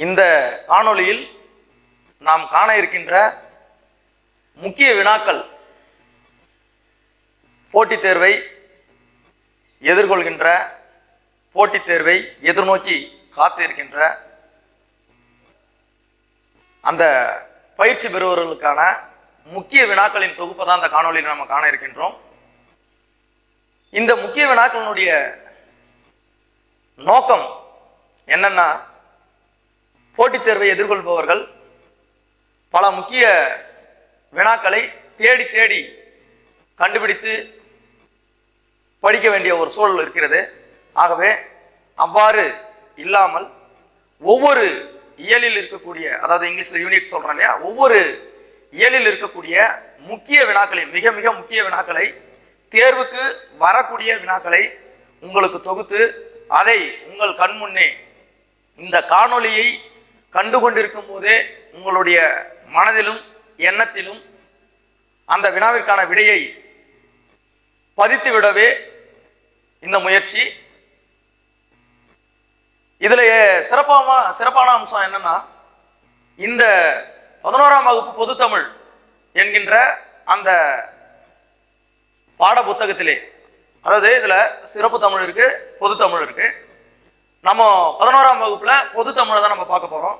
இந்த காணொளியில் நாம் காண இருக்கின்ற முக்கிய வினாக்கள் போட்டித் தேர்வை எதிர்கொள்கின்ற, போட்டித் தேர்வை எதிர்நோக்கி காத்து இருக்கின்ற அந்த பயிற்சி பெறுபவர்களுக்கான முக்கிய வினாக்களின் தொகுப்பை தான் இந்த காணொளியில் நம்ம காண இருக்கின்றோம். இந்த முக்கிய வினாக்களினுடைய நோக்கம் என்னன்னா, போட்டித் தேர்வை எதிர்கொள்பவர்கள் பல முக்கிய வினாக்களை தேடி தேடி கண்டுபிடித்து படிக்க வேண்டிய ஒரு சூழல் இருக்கிறது. ஆகவே அவ்வாறு இல்லாமல் ஒவ்வொரு இயலில் இருக்கக்கூடிய, அதாவது இங்கிலீஷ்ல யூனிட் சொல்றோம் இல்லையா, ஒவ்வொரு இயலில் இருக்கக்கூடிய முக்கிய வினாக்களை, மிக மிக முக்கிய வினாக்களை, தேர்வுக்கு வரக்கூடிய வினாக்களை உங்களுக்கு தொகுத்து அதை உங்கள் கண்முன்னே இந்த காணொளியை கண்டு கொண்டிருக்கும் போதே உங்களுடைய மனதிலும் எண்ணத்திலும் அந்த வினாவிற்கான விடையை பதித்து விடவே இந்த முயற்சி. இதுல சிறப்பான அம்சம் என்னன்னா, இந்த 11ஆம் வகுப்பு பொதுத்தமிழ் என்கின்ற அந்த பாட புத்தகத்திலே, அதாவது இதுல சிறப்பு தமிழ் இருக்கு, பொதுத்தமிழ் இருக்கு. நம்ம 11ஆம் வகுப்புல பொதுத்தமிழை தான் நம்ம பார்க்க போறோம்.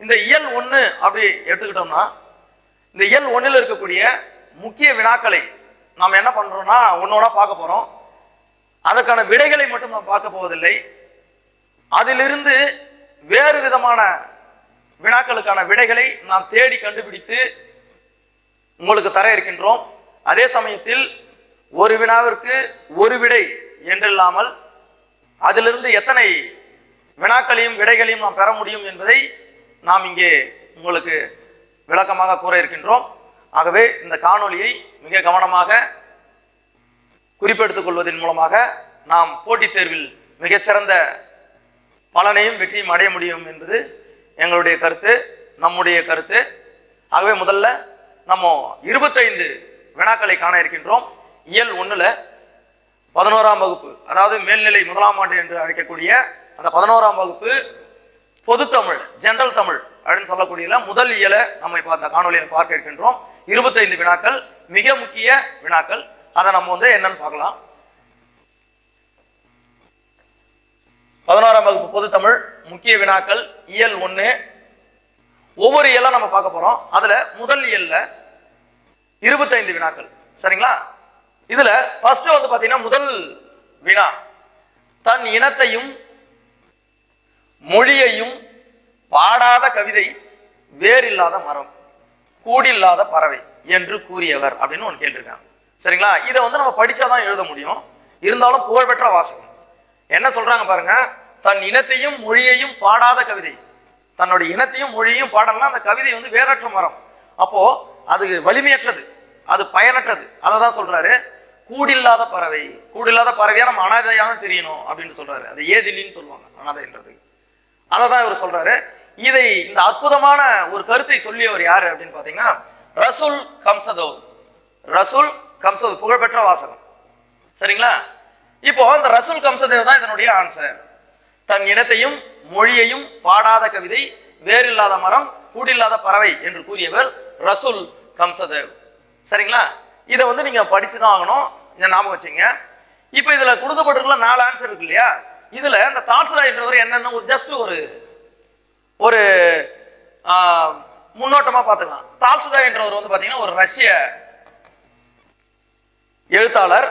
இந்த இயல் 1 அப்படி எடுத்துக்கிட்டோம்னா, இந்த இயல் 1ல் இருக்கக்கூடிய முக்கிய வினாக்களை நாம் என்ன பண்றோம்னா ஒன்னொன்னா பார்க்க போறோம். அதற்கான விடைகளை மட்டும் நாம் பார்க்க போவதில்லை, அதிலிருந்து வேறு விதமான வினாக்களுக்கான விடைகளை நாம் தேடி கண்டுபிடித்து உங்களுக்கு தர இருக்கின்றோம். அதே சமயத்தில் ஒரு வினாவிற்கு ஒரு விடை என்றில்லாமல் அதிலிருந்து எத்தனை வினாக்களையும் விடைகளையும் நாம் பெற முடியும் என்பதை நாம் இங்கே உங்களுக்கு விளக்கமாக கூற இருக்கின்றோம். ஆகவே இந்த காணொளியை மிக கவனமாக குறிப்பெடுத்துக் கொள்வதன் மூலமாக நாம் போட்டித் தேர்வில் மிகச்சிறந்த பலனையும் வெற்றியும் அடைய முடியும் என்பது எங்களுடைய கருத்து, நம்முடைய கருத்து. ஆகவே முதல்ல நம்ம 25 வினாக்களை காண இருக்கின்றோம். இயல் 1ல் 11ஆம் வகுப்பு, அதாவது மேல்நிலை 1ஆம் ஆண்டு என்று அழைக்கக்கூடிய அந்த 11ஆம் வகுப்பு பொதுத்தமிழ், ஜெனரல் தமிழ் அப்படின்னு சொல்லக்கூடியதுல முதல் இயலை நம்ம இப்போ அந்த காணொலியை பார்க்க இருக்கின்றோம். 25 வினாக்கள், மிக முக்கிய வினாக்கள். அதை நம்ம என்னன்னு பார்க்கலாம். 11ஆம் வகுப்பு பொதுத்தமிழ் முக்கிய வினாக்கள் இயல் 1. ஒவ்வொரு இயலா நம்ம பார்க்க போறோம். அதுல முதல் இயல்ல 25 வினாக்கள். சரிங்களா? இதுல ஃபர்ஸ்ட் பாத்தீங்கன்னா முதல் வினா, தன் இனத்தையும் மொழியையும் பாடாத கவிதை வேறில்லாத மரம் கூடில்லாத பறவை என்று கூறியவர் அப்படின்னு ஒன்று கேட்டிருக்காங்க. சரிங்களா? இதை நம்ம படிச்சாதான் எழுத முடியும். இருந்தாலும் புகழ்பெற்ற வாசகம். என்ன சொல்றாங்க பாருங்க, தன் இனத்தையும் மொழியையும் பாடாத கவிதை. தன்னுடைய இனத்தையும் மொழியையும் பாடலாம், அந்த கவிதை வேறற்ற மரம். அப்போ அது வலிமையற்றது, அது பயனற்றது. அதை தான் சொல்றாரு. கூடில்லாத பறவை, கூடில்லாத பறவையா நம்ம அனாதையாக தெரியணும் அப்படின்னு சொல்றாரு. அது ஏதிலின்னு சொல்லுவாங்க, அனாதைன்றது. அதை தான் இவர் சொல்றாரு. இதை, இந்த அற்புதமான ஒரு கருத்தை சொல்லியவர் யாரு அப்படின்னு பாத்தீங்கன்னா ரசூல் கம்சதோவ். ரசூல் கம்சதோவ் புகழ்பெற்ற வாசகம். சரிங்களா? இப்போ இந்த ரசூல் கம்சதேவ் தான் இதனுடைய ஆன்சர். தன் இனத்தையும் மொழியையும் பாடாத கவிதை வேறில்லாத மரம் கூடில்லாத பறவை என்று கூறியவர் ரசூல் கம்சதேவ். சரிங்களா? இதை நீங்க படிச்சுதான் ஆகணும், ஞாபகம் வச்சுங்க. இப்ப இதுல கொடுக்கப்பட்டிருக்கிற 4 ஆன்சர் இருக்கு இல்லையா, இதுல இந்த தால்ஸ்டாய் என்றவர் என்னன்னா ஒரு ஜஸ்ட் ஒரு முன்னோட்டமா பார்த்துக்கலாம். தால்ஸ்டாய் என்றவர் பாத்தீங்கன்னா ஒரு ரஷ்ய எழுத்தாளர்.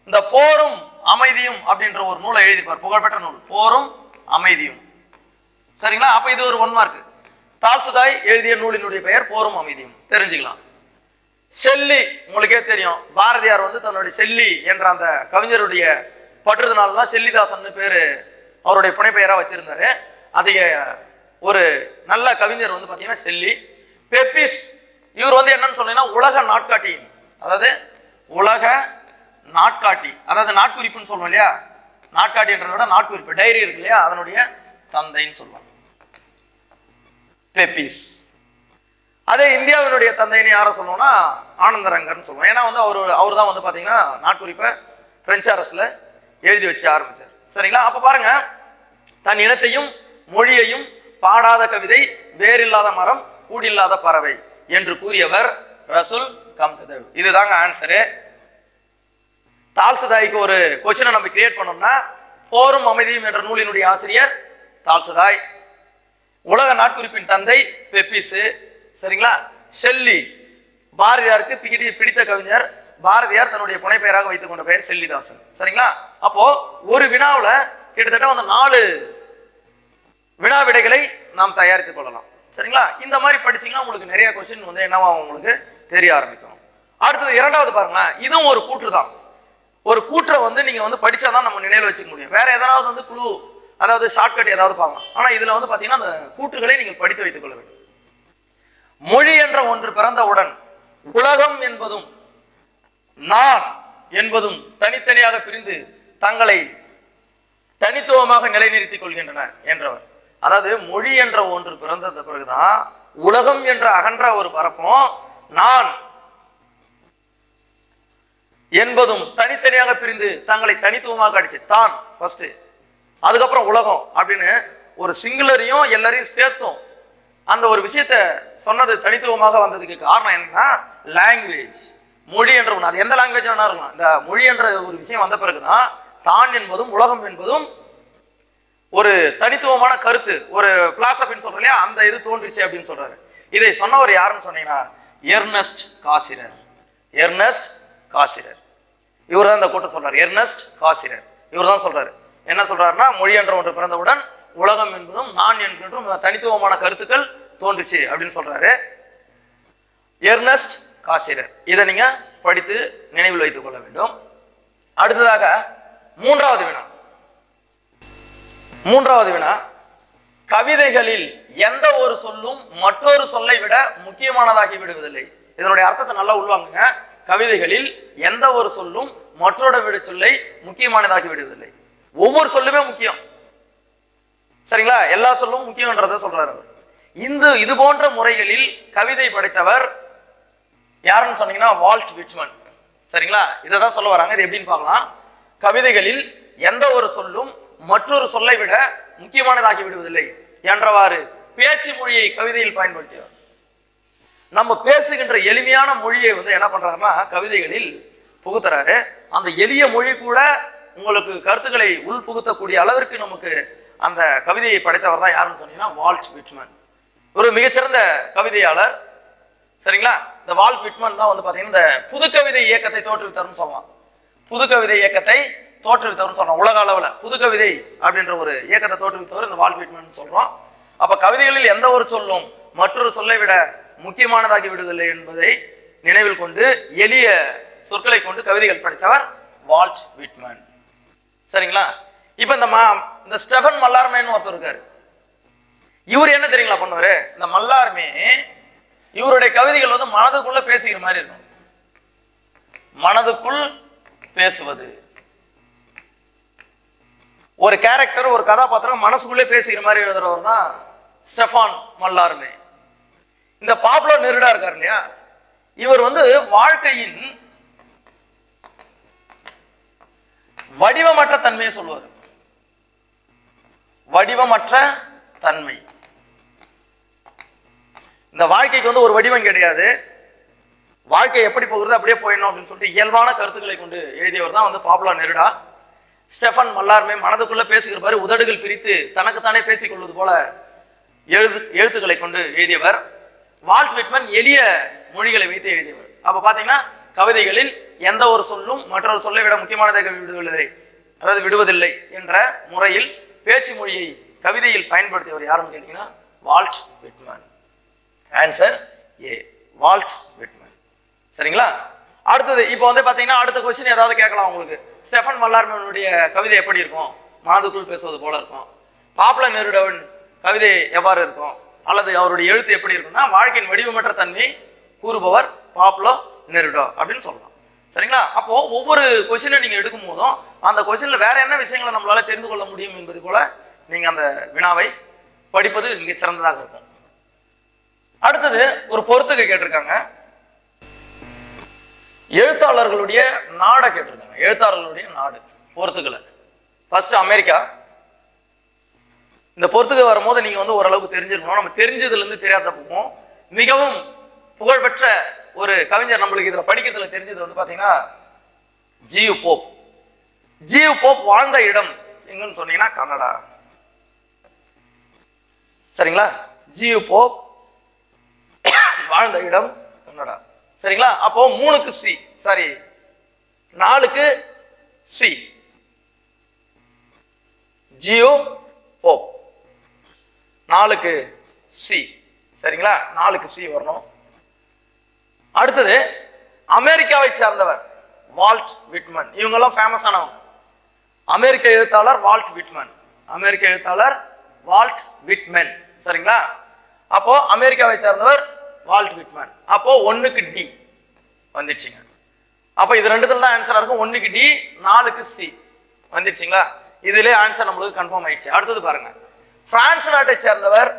இந்த போரும் அமைதியும் அப்படின்ற ஒரு நூலை எழுதிப்பார், புகழ்பெற்ற நூல், போரும் அமைதியும். சரிங்களா? அப்ப இது ஒரு 1 மார்க். தால்ஸ்டாய் எழுதிய நூலினுடைய பெயர் போரும் அமைதியும், தெரிஞ்சுக்கலாம். ஷெல்லி உங்களுக்கே தெரியும், பாரதியார் தன்னுடைய ஷெல்லி என்ற அந்த கவிஞருடைய பற்றுதனால்தான் ஷெல்லிதாசன் பேரு அவருடைய புனைப்பெயரா வச்சிருந்தாரு. அதிக ஒரு நல்ல கவிஞர் பாத்தீங்கன்னா ஷெல்லி. பெப்பிஸ் இவர் என்னன்னு சொன்னீங்கன்னா உலக நாட்காட்டி, அதாவது உலக நாட்காட்டி, அதாவது நாட்குறிப்புன்னு சொல்லுவோம் இல்லையா, நாட்காட்டின்றத விட நாட்குறிப்பு, டைரி இருக்கு இல்லையா, அதனுடைய தந்தைன்னு சொல்லுவாங்க பெப்பிஸ். அதே இந்தியாவினுடைய தந்தைன்னு யாரை சொல்லுவோம்னா ஆனந்தரங்கர்னு சொல்லுவோம். ஏன்னா அவர் தான் பாத்தீங்கன்னா நாட்குறிப்பை பிரெஞ்சு அரசுல எழுதி வச்சு ஆரம்பிச்சார். சரிங்களா? அப்ப பாருங்க, தன் இனத்தையும் மொழியையும் பாடாத கவிதை வேறில்லாத மரம் கூடில்லாத பறவை என்று கூறியவர் ரசூல் கம்சதேவ். இதுதாங்க ஆன்சரு. தால்சதாய்க்கு ஒரு கொஸ்டினை நம்ம கிரியேட் பண்ணோம்னா, போரும் அமைதியும் என்ற நூலினுடைய ஆசிரியர் தால்சதாய், உலக நாட்குறிப்பின் தந்தை பெப்பிஸ். சரிங்களா? ஷெல்லி, பாரதியாருக்கு பிடித்த கவிஞர். பாரதியார் தன்னுடைய புனைப்பெயராக வைத்துக் கொண்ட பெயர் செல்லிதாசன். சரிங்களா? அப்போ ஒரு வினாவுல கிட்டத்தட்ட வந்து 4 வினா விடைகளை நாம் தயாரித்துக் கொள்ளலாம். சரிங்களா? இந்த மாதிரி படிச்சீங்கன்னா உங்களுக்கு நிறைய கொஸ்டின் வந்து என்னவா உங்களுக்கு தெரிய ஆரம்பிக்கும். அடுத்தது இரண்டாவது பாருங்களேன், இதுவும் ஒரு கூற்று தான். ஒரு கூற்றை வந்து நீங்க வந்து படிச்சாதான் நம்ம நினைவில் வச்சுக்க முடியும். வேற எதனாவது வந்து குழு, அதாவது ஷார்ட்கட் ஏதாவது பார்க்கலாம். ஆனா இதுல வந்து பாத்தீங்கன்னா அந்த கூற்றுகளை நீங்கள் படித்து வைத்துக் கொள்ள வேண்டும். மொழி என்ற ஒன்று பிறந்தவுடன் உலகம் என்பதும் நான் என்பதும் தனித்தனியாக பிரிந்து தங்களை தனித்துவமாக நிலைநிறுத்திக் கொள்கின்றன என்றவர். அதாவது மொழி என்ற ஒன்று பிறந்த பிறகுதான் உலகம் என்ற அகன்ற ஒரு பரப்பும் நான் என்பதும் தனித்தனியாக பிரிந்து தங்களை தனித்துவமாக அடிச்சு தான் ஃபர்ஸ்ட், அதுக்கப்புறம் உலகம் அப்படின்னு ஒரு சிங்குலரையும் எல்லாரையும் சேர்த்தோம் அந்த ஒரு விஷயத்த சொன்னது தனித்துவமாக வந்ததுக்கு காரணம் என்னன்னா லாங்குவேஜ். மொழி என்ற ஒன்று, அது எந்த லாங்குவேஜ் வேணா இருக்கலாம். இந்த மொழி என்ற ஒரு விஷயம் வந்த பிறகுதான் தான் என்பதும் உலகம் என்பதும் ஒரு தனித்துவமான கருத்து, ஒரு பிலாசபின்னு சொல்ற இல்லையா, அந்த இது தோன்றுச்சு அப்படின்னு சொல்றாரு. இதை சொன்னவர் யாருன்னு சொன்னீங்கன்னா எர்னஸ்ட் காசிரர். எர்னஸ்ட் காசிரர் இவர் தான் இந்த கூட்டம் சொல்றாரு. எர்னஸ்ட் காசிரர் இவர் தான் சொல்றாரு. என்ன சொல்றாருன்னா, மொழி என்ற ஒன்று பிறந்தவுடன் உலகம் என்பதும் நான் என்கின்றும் தனித்துவமான கருத்துக்கள் தோன்றுச்சு அப்படின்னு சொல்றாரு எர்னஸ்ட் காசிரர். இதை நீங்க படித்து நினைவில் வைத்துக் கொள்ள வேண்டும். அடுத்ததாக மூன்றாவது வினா, கவிதைகளில் எந்த ஒரு சொல்லும் மற்றொரு சொல்லை விட முக்கியமானதாகி விடுவதில்லை. இதனுடைய அர்த்தத்தை நல்லா உள்வாங்குங்க. கவிதைகளில் எந்த ஒரு சொல்லும் மற்றோட விட சொல்லை முக்கியமானதாகி விடுவதில்லை. ஒவ்வொரு சொல்லுமே முக்கியம். சரிங்களா? எல்லா சொல்லும் முக்கியம்ன்றத சொல்றாரு அவர். இது போன்ற முறைகளில் கவிதை படைத்தவர் யாருன்னு சொன்னீங்கன்னா வால்ட் விட்மன். சரிங்களா? இதை தான் சொல்ல வராங்க. இது எப்படின்னு பார்க்கலாம். கவிதைகளில் எந்த ஒரு சொல்லும் மற்றொரு சொல்லை விட முக்கியமானதாகி விடுவதில்லை என்றவாறு பேச்சு மொழியை கவிதையில் பயன்படுத்தியவர். நம்ம பேசுகின்ற எளிமையான மொழியை வந்து என்ன பண்றாருன்னா கவிதைகளில் புகுத்துறாரு. அந்த எளிய மொழி கூட உங்களுக்கு கருத்துக்களை உள் புகுத்தக்கூடிய அளவிற்கு நமக்கு அந்த கவிதையை படைத்தவர் தான் யாருன்னு சொன்னீங்கன்னா வால்ட் விட்மன். ஒரு மிகச்சிறந்த கவிதையாளர். சரிங்களா? இந்த வால்ட் விட்மன் தான் வந்து பாத்தீங்கன்னா இந்த புது கவிதை இயக்கத்தை தோற்றுவித்தார்னு சொல்லலாம். புது கவிதை இயக்கத்தை தோற்றுவித்தவர்னு சொல்றோம். உலக அளவுல புது கவிதை அப்படின்ற ஒரு இயக்கத்தை தோற்றுவித்தவர் இந்த வால்ட் விட்மன் சொல்றோம். அப்ப கவிதைகளில் எந்த ஒரு சொல்லும் மற்றொரு சொல்லை விட முக்கியமானதாகி விடுவதில்லை என்பதை நினைவில் கொண்டு எளிய சொற்களை கொண்டு கவிதைகள் படைத்தவர் வால்ட் விட்மன். சரிங்களா? இப்ப இந்த ஸ்டெஃபன் மல்லார்மேன்னு ஒருத்தர் இருக்காரு. இவர் என்ன தெரியுங்களா பண்ணுவாரு? இந்த மல்லார்மே இவருடைய கவிதைகள் வந்து மனதுக்குள்ள பேசுகிற மாதிரி இருக்கும். மனதுக்குள் பேசுவது. ஒரு கேரக்டர், ஒரு கதாபாத்திரம் மனசுக்குள்ளே பேசுகிற மாதிரி எழுதுறவர் தான் ஸ்டெஃபான் மல்லார்மே. இந்த பாப்லோ நெருடா இருக்காரு இல்லையா, இவர் வந்து வாழ்க்கையின் வடிவமற்ற தன்மையை சொல்லுவார். வடிவமற்ற தன்மை. இந்த வாழ்க்கைக்கு வந்து ஒரு வடிவம் கிடையாது, வாழ்க்கை எப்படி போகிறது அப்படியே போயிடணும் அப்படின்னு சொல்லிட்டு இயல்பான கருத்துக்களை கொண்டு எழுதியவர் தான் வந்து பாப்லோ நெருடா. ஸ்டெஃபன் மல்லார்மே மனதுக்குள்ள பேசுகிற மாதிரி உதடுகள் பிரித்து தனக்குத்தானே பேசிக் கொள்வது போல எழுத்துக்களை கொண்டு எழுதியவர். வால்ட் விட்மன் எளிய மொழிகளை வைத்து எழுதியவர். அப்ப பாத்தீங்கன்னா கவிதைகளில் எந்த ஒரு சொல்லும் மற்றொரு சொல்லை விட முக்கியமானதாக விடுவதில்லை என்ற முறையில் பேச்சு மொழியை கவிதையில் பயன்படுத்தியவர் யாருன்னு கேட்டீங்கன்னா Walt Whitman. Answer A, Walt Whitman. சரிங்களா? அடுத்தது இப்போ வந்து பாத்தீங்கன்னா அடுத்த கொஸ்டின் ஏதாவது கேட்கலாம் உங்களுக்கு. ஸ்டெஃபன் மல்லார்மேனுடைய கவிதை எப்படி இருக்கும்? மனதுக்குள் பேசுவது போல இருக்கும். பாப்லோ நெருடாவின் கவிதை எவ்வாறு இருக்கும்? அல்லது அவருடைய எழுத்து எப்படி இருக்கும்னா வாழ்க்கையின் வடிவமற்ற தன்மை கூறுபவர் பாப்லோ நெருடா அப்படின்னு சொல்லலாம். சரிங்களா? அப்போ ஒவ்வொரு கொஸ்டினை நீங்க எடுக்கும் போதும் அந்த கொஸ்டின்ல வேற என்ன விஷயங்களை நம்மளால தெரிந்து கொள்ள முடியும் என்பது போல நீங்க அந்த வினாவை படிப்பது மிக சிறந்ததாக இருக்கும். அடுத்தது ஒரு பொறுத்துகை கேட்டிருக்காங்க. எழுத்தாளர்களுடைய நாடை கேட்டிருக்காங்க. எழுத்தாளர்களுடைய நாடு பொறுத்துக்களை. ஃபர்ஸ்ட் அமெரிக்கா, இந்த பொறுத்துக்கு வரும்போது நீங்க வந்து ஓரளவுக்கு தெரிஞ்சிருக்கணும். நம்ம தெரிஞ்சதுல இருந்து தெரியாத போவோம். மிகவும் புகழ்பெற்ற ஒரு கவிஞர் நம்மளுக்கு இதுல படிக்கிறதுல தெரிஞ்சது வந்து பாத்தீங்கன்னா ஜியு போப். ஜியு போப் வாழ்ந்த இடம் எங்கன்னு சொன்னீங்கன்னா கனடா. சரிங்களா? ஜியு போப் வாழ்ந்த இடம் கனடா. சரிங்களா? அப்போ 3க்கு சி, சாரி 4க்கு சி. ஜியு போப் 4க்கு சி. சரிங்களா? 4க்கு சி வரணும். அடுத்தது அமெரிக்காவை சார்ந்தவர் வால்ட் விட்மன். இவங்க எல்லாம் ஃபேமஸானவங்க. அமெரிக்க எழுத்தாளர் வால்ட் விட்மன். அமெரிக்க எழுத்தாளர் வால்ட் விட்மன். சரிங்களா? அப்போ அமெரிக்காவை சார்ந்தவர் வால்ட் விட்மன். அப்போ 1க்கு டி வந்துடுச்சுங்க. அப்போ இது ரெண்டுத்துல தான் ஆன்சரா இருக்கும். 1க்கு டி, 4க்கு சி வந்துடுச்சுங்களா? இதுல ஆன்சர் நம்மளுக்கு கன்ஃபார்ம் ஆயிடுச்சு. அடுத்தது பாருங்க, பிரான்ஸ் நாட்டை சேர்ந்தவர்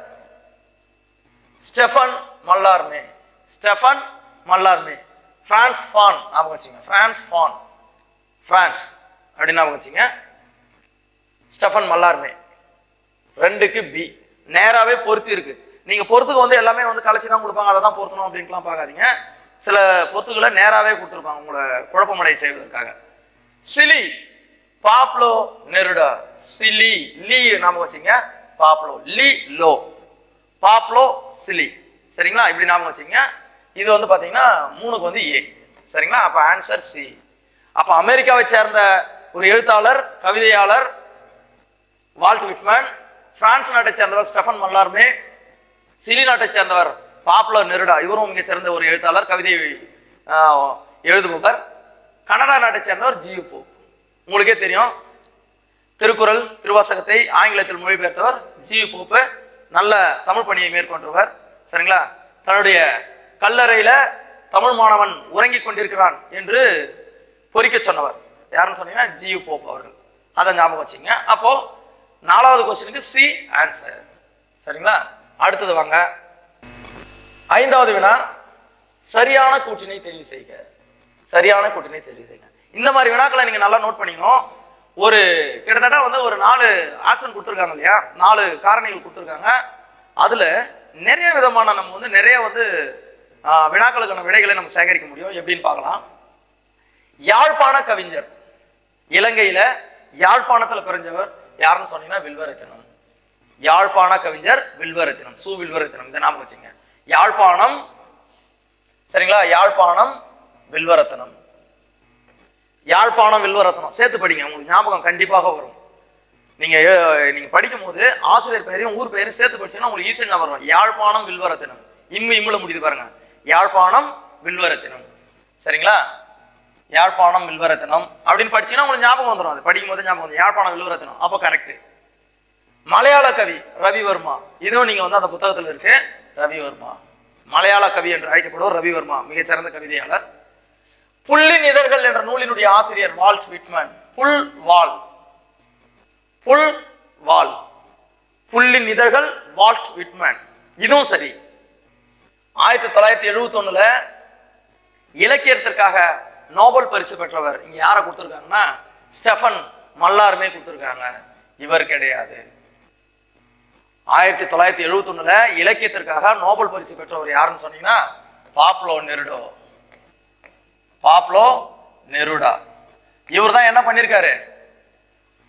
Stephane Mallarme. Stephane Mallarme. France fan ஞாபகம் வச்சுங்க. பிரான்ஸ் ஃபான், பிரான்ஸ் அப்படின்னு ஞாபகம் வச்சுங்க. Stephane Mallarme. 2க்கு பி. நேராவே பொருத்தி இருக்கு. நீங்க பொறுத்துக்கு வந்து எல்லாமே வந்து கலைச்சி தான் கொடுப்பாங்க, அதை தான் பொருத்தணும் அப்படின்ட்டுலாம் பார்க்காதீங்க. சில பொறுத்துக்களை நேராவே கொடுத்துருப்பாங்க உங்களை குழப்பமடைய செய்வதற்காக. Chile, Pablo Neruda. சிலி, லீ ஞாபகம் வச்சுங்க. பாப்லோ, லீ லோ, பாப்லோ சிலி. சரிங்களா? இப்படி ஞாபகம் வச்சுங்க. இது வந்து பாத்தீங்கன்னா 3க்கு வந்து ஏ. சரிங்களா? அப்ப ஆன்சர் சி. அப்ப அமெரிக்காவை சேர்ந்த ஒரு எழுத்தாளர், கவிதையாளர் வால்ட் விட்மன், பிரான்ஸ் நாட்டை சேர்ந்தவர் ஸ்டெஃபன் மல்லார்மே, சிலி நாட்டை சேர்ந்தவர் பாப்லோ நெருடா. இவரும் மிக சிறந்த ஒரு எழுத்தாளர், கவிதை எழுதுபவர். கனடா நாட்டை சேர்ந்தவர் ஜியு போப். உங்களுக்கே தெரியும், திருக்குறள், திருவாசகத்தை ஆங்கிலத்தில் மொழிபெயர்த்தவர் ஜியு போப். நல்ல தமிழ் பணியை மேற்கொண்டவர். சரிங்களா? தன்னுடைய கல்லறையில தமிழ் மாணவன் உறங்கி கொண்டிருக்கிறான் என்று பொறிக்க சொன்னவர் யாருன்னு சொன்னீங்கன்னா ஜியு போப் அவர்கள். அதை ஞாபகம் வச்சுங்க. அப்போ 4வது கொஸ்டினுக்கு சி ஆன்சர். சரிங்களா? அடுத்தது வாங்க, 5வது வினா, சரியான கூற்றினை தெரிவு செய்க. சரியான கூற்றினை தெரிவு செய்க. இந்த மாதிரி வினாக்களை நீங்க நல்லா நோட் பண்ணிக்கணும். ஒரு கிட்டத்தட்ட வந்து ஒரு 4 ஆப்ஷன் கொடுத்துருக்காங்க இல்லையா, 4 காரணிகள் கொடுத்துருக்காங்க. அதுல நிறைய விதமான நம்ம வந்து நிறைய வந்து வினாக்களுக்கான விடைகளை நம்ம சேகரிக்க முடியும். எப்படின்னு பார்க்கலாம். யாழ்ப்பாண கவிஞர், இலங்கையில யாழ்ப்பாணத்துல பிறந்தவர் யாருன்னு சொன்னீங்கன்னா வில்வரத்தினம். யாழ்ப்பாண கவிஞர் வில்வரத்தினம், சு வில்வரத்தினம். இதை ஞாபகம் வச்சுங்க. யாழ்ப்பாணம். சரிங்களா? யாழ்ப்பாணம் வில்வரத்தினம். யாழ்ப்பாணம் வில்வரத்தினம் சேர்த்து படிங்க, உங்களுக்கு ஞாபகம் கண்டிப்பாக வரும். நீங்க படிக்கும் போது ஆசிரியர் பெயரையும் ஊர் பெயரையும் சேர்த்து படிச்சீங்கன்னா உங்களுக்கு ஈஸியா ஞாபகம் வரும். யாழ்ப்பாணம் வில்வரத்தினம். இம்முல முடியுது பாருங்க. யாழ்ப்பாணம் வில்வரத்தினம். சரிங்களா? யாழ்ப்பாணம் வில்வரத்தினம் அப்படின்னு படிச்சீங்கன்னா உங்களுக்கு ஞாபகம் வந்துடும். அது படிக்கும் போது ஞாபகம் வந்து யாழ்ப்பாணம் வில்வரத்தினம். அப்போ கரெக்ட். மலையாள கவி ரவிவர்மா. இதுவும் நீங்க வந்து அந்த புத்தகத்தில் இருக்கு. ரவிவர்மா மலையாள கவி என்று அழைக்கப்படுவோர் ரவிவர்மா, மிகச்சிறந்த கவிதையாளர். புல்லின் இதழ்கள் என்ற நூலினுடைய ஆசிரியர் வால்ட் விட்மன். புல் வால், புல் வால், புல்லின் இதழ்கள் வால்ட் விட்மன். இதுவும் சரி. 1971 இலக்கியத்திற்காக நோபல் பரிசு பெற்றவர் இங்க யாரை கொடுத்திருக்காங்கன்னா ஸ்டெஃபன் மல்லார்மே கொடுத்திருக்காங்க. இவர் கிடையாது. 1971 இலக்கியத்திற்காக நோபல் பரிசு பெற்றவர் யாருன்னு சொன்னீங்கன்னா பாப்லோ நெருடோ. Pablo Neruda. இவர் தான் என்ன பண்ணிருக்காரு,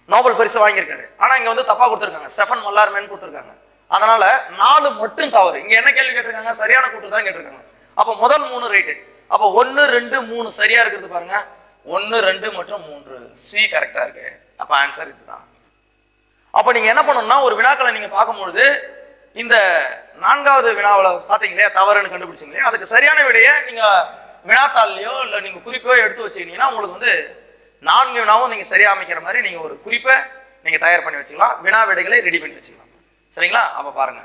நோபல் பரிசு வாங்கியிருக்காரு. ஆனா இங்க வந்து தப்பா கொடுத்திருக்காங்க, ஸ்டெஃபன் மல்லார்மேன்னு கொடுத்திருக்காங்க. அதனால 4 மட்டும் தவறு. இங்க என்ன கேள்வி கேட்டிருக்காங்க, சரியான கூற்று தான் கேட்டிருக்காங்க. அப்ப முதல் 3 ரைட்டு. அப்ப 1, 2, 3 சரியா இருக்கிறது பாருங்க. 1, 2 மற்றும் 3 சி கரெக்டா இருக்கு. அப்ப ஆன்சர் இதுதான். அப்ப நீங்க என்ன பண்ணணும்னா ஒரு வினாக்களை நீங்க பார்க்கும்பொழுது இந்த 4வது வினாவில் பாத்தீங்களே தவறுன்னு கண்டுபிடிச்சிங்களே, அதுக்கு சரியான விடையை நீங்க வினாத்தாள்லையோ இல்ல நீங்க குறிப்போ எடுத்து வச்சுக்கிட்டீங்கன்னா உங்களுக்கு வந்து 4 வினாவும் நீங்க சரியா அமைக்கிற மாதிரி நீங்க ஒரு குறிப்பை நீங்க தயார் பண்ணி வச்சுக்கலாம். வினா விடைகளை ரெடி பண்ணி வச்சுக்கலாம். சரிங்களா? அப்ப பாருங்க,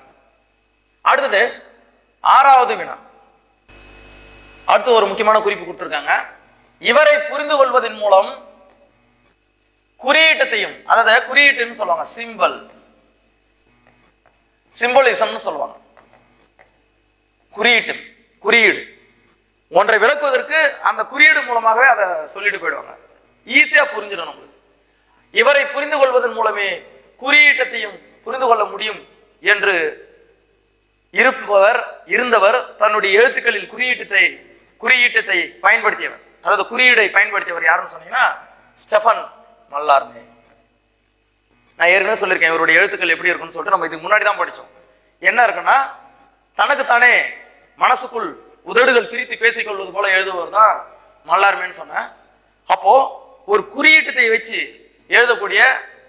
அடுத்தது 6வது வினா. அடுத்து ஒரு முக்கியமான குறிப்பு கொடுத்திருக்காங்க. இவரை புரிந்து கொள்வதன் மூலம் குறியீட்டத்தையும், அதாவது குறியீட்டுன்னு சொல்லுவாங்க, சிம்பிள், சிம்பிளிசம்னு சொல்லுவாங்க. குறியீட்டு, குறியீடு ஒன்றை விளக்குவதற்கு அந்த குறியீடு மூலமாகவே அதை சொல்லிட்டு போயிடுவாங்க. ஈஸியா புரிஞ்சிடும் நம்மளுக்கு. இவரை புரிந்து கொள்வதன் மூலமே குறியீட்டத்தையும் புரிந்து கொள்ள முடியும் என்று இருந்தவர் தன்னுடைய எழுத்துக்களில் குறியீட்டத்தை பயன்படுத்தியவர், அதாவது குறியீடை பயன்படுத்தியவர் யாருன்னு சொன்னீங்கன்னா ஸ்டெஃபன் மல்லார்மே. நான் ஏற்கனவே சொல்லியிருக்கேன் இவருடைய எழுத்துக்கள் எப்படி இருக்குன்னு சொல்லிட்டு நம்ம இதுக்கு முன்னாடி தான் படித்தோம். என்ன இருக்குன்னா, தனக்குத்தானே மனசுக்குள் உதடுகள் பிரித்து பேசிக்கொள்வது போல எழுதுபவர் தான் மல்லார்மேன்னு சொன்னேன். அப்போ ஒரு குறியீட்டத்தை வச்சு எழுதக்கூடிய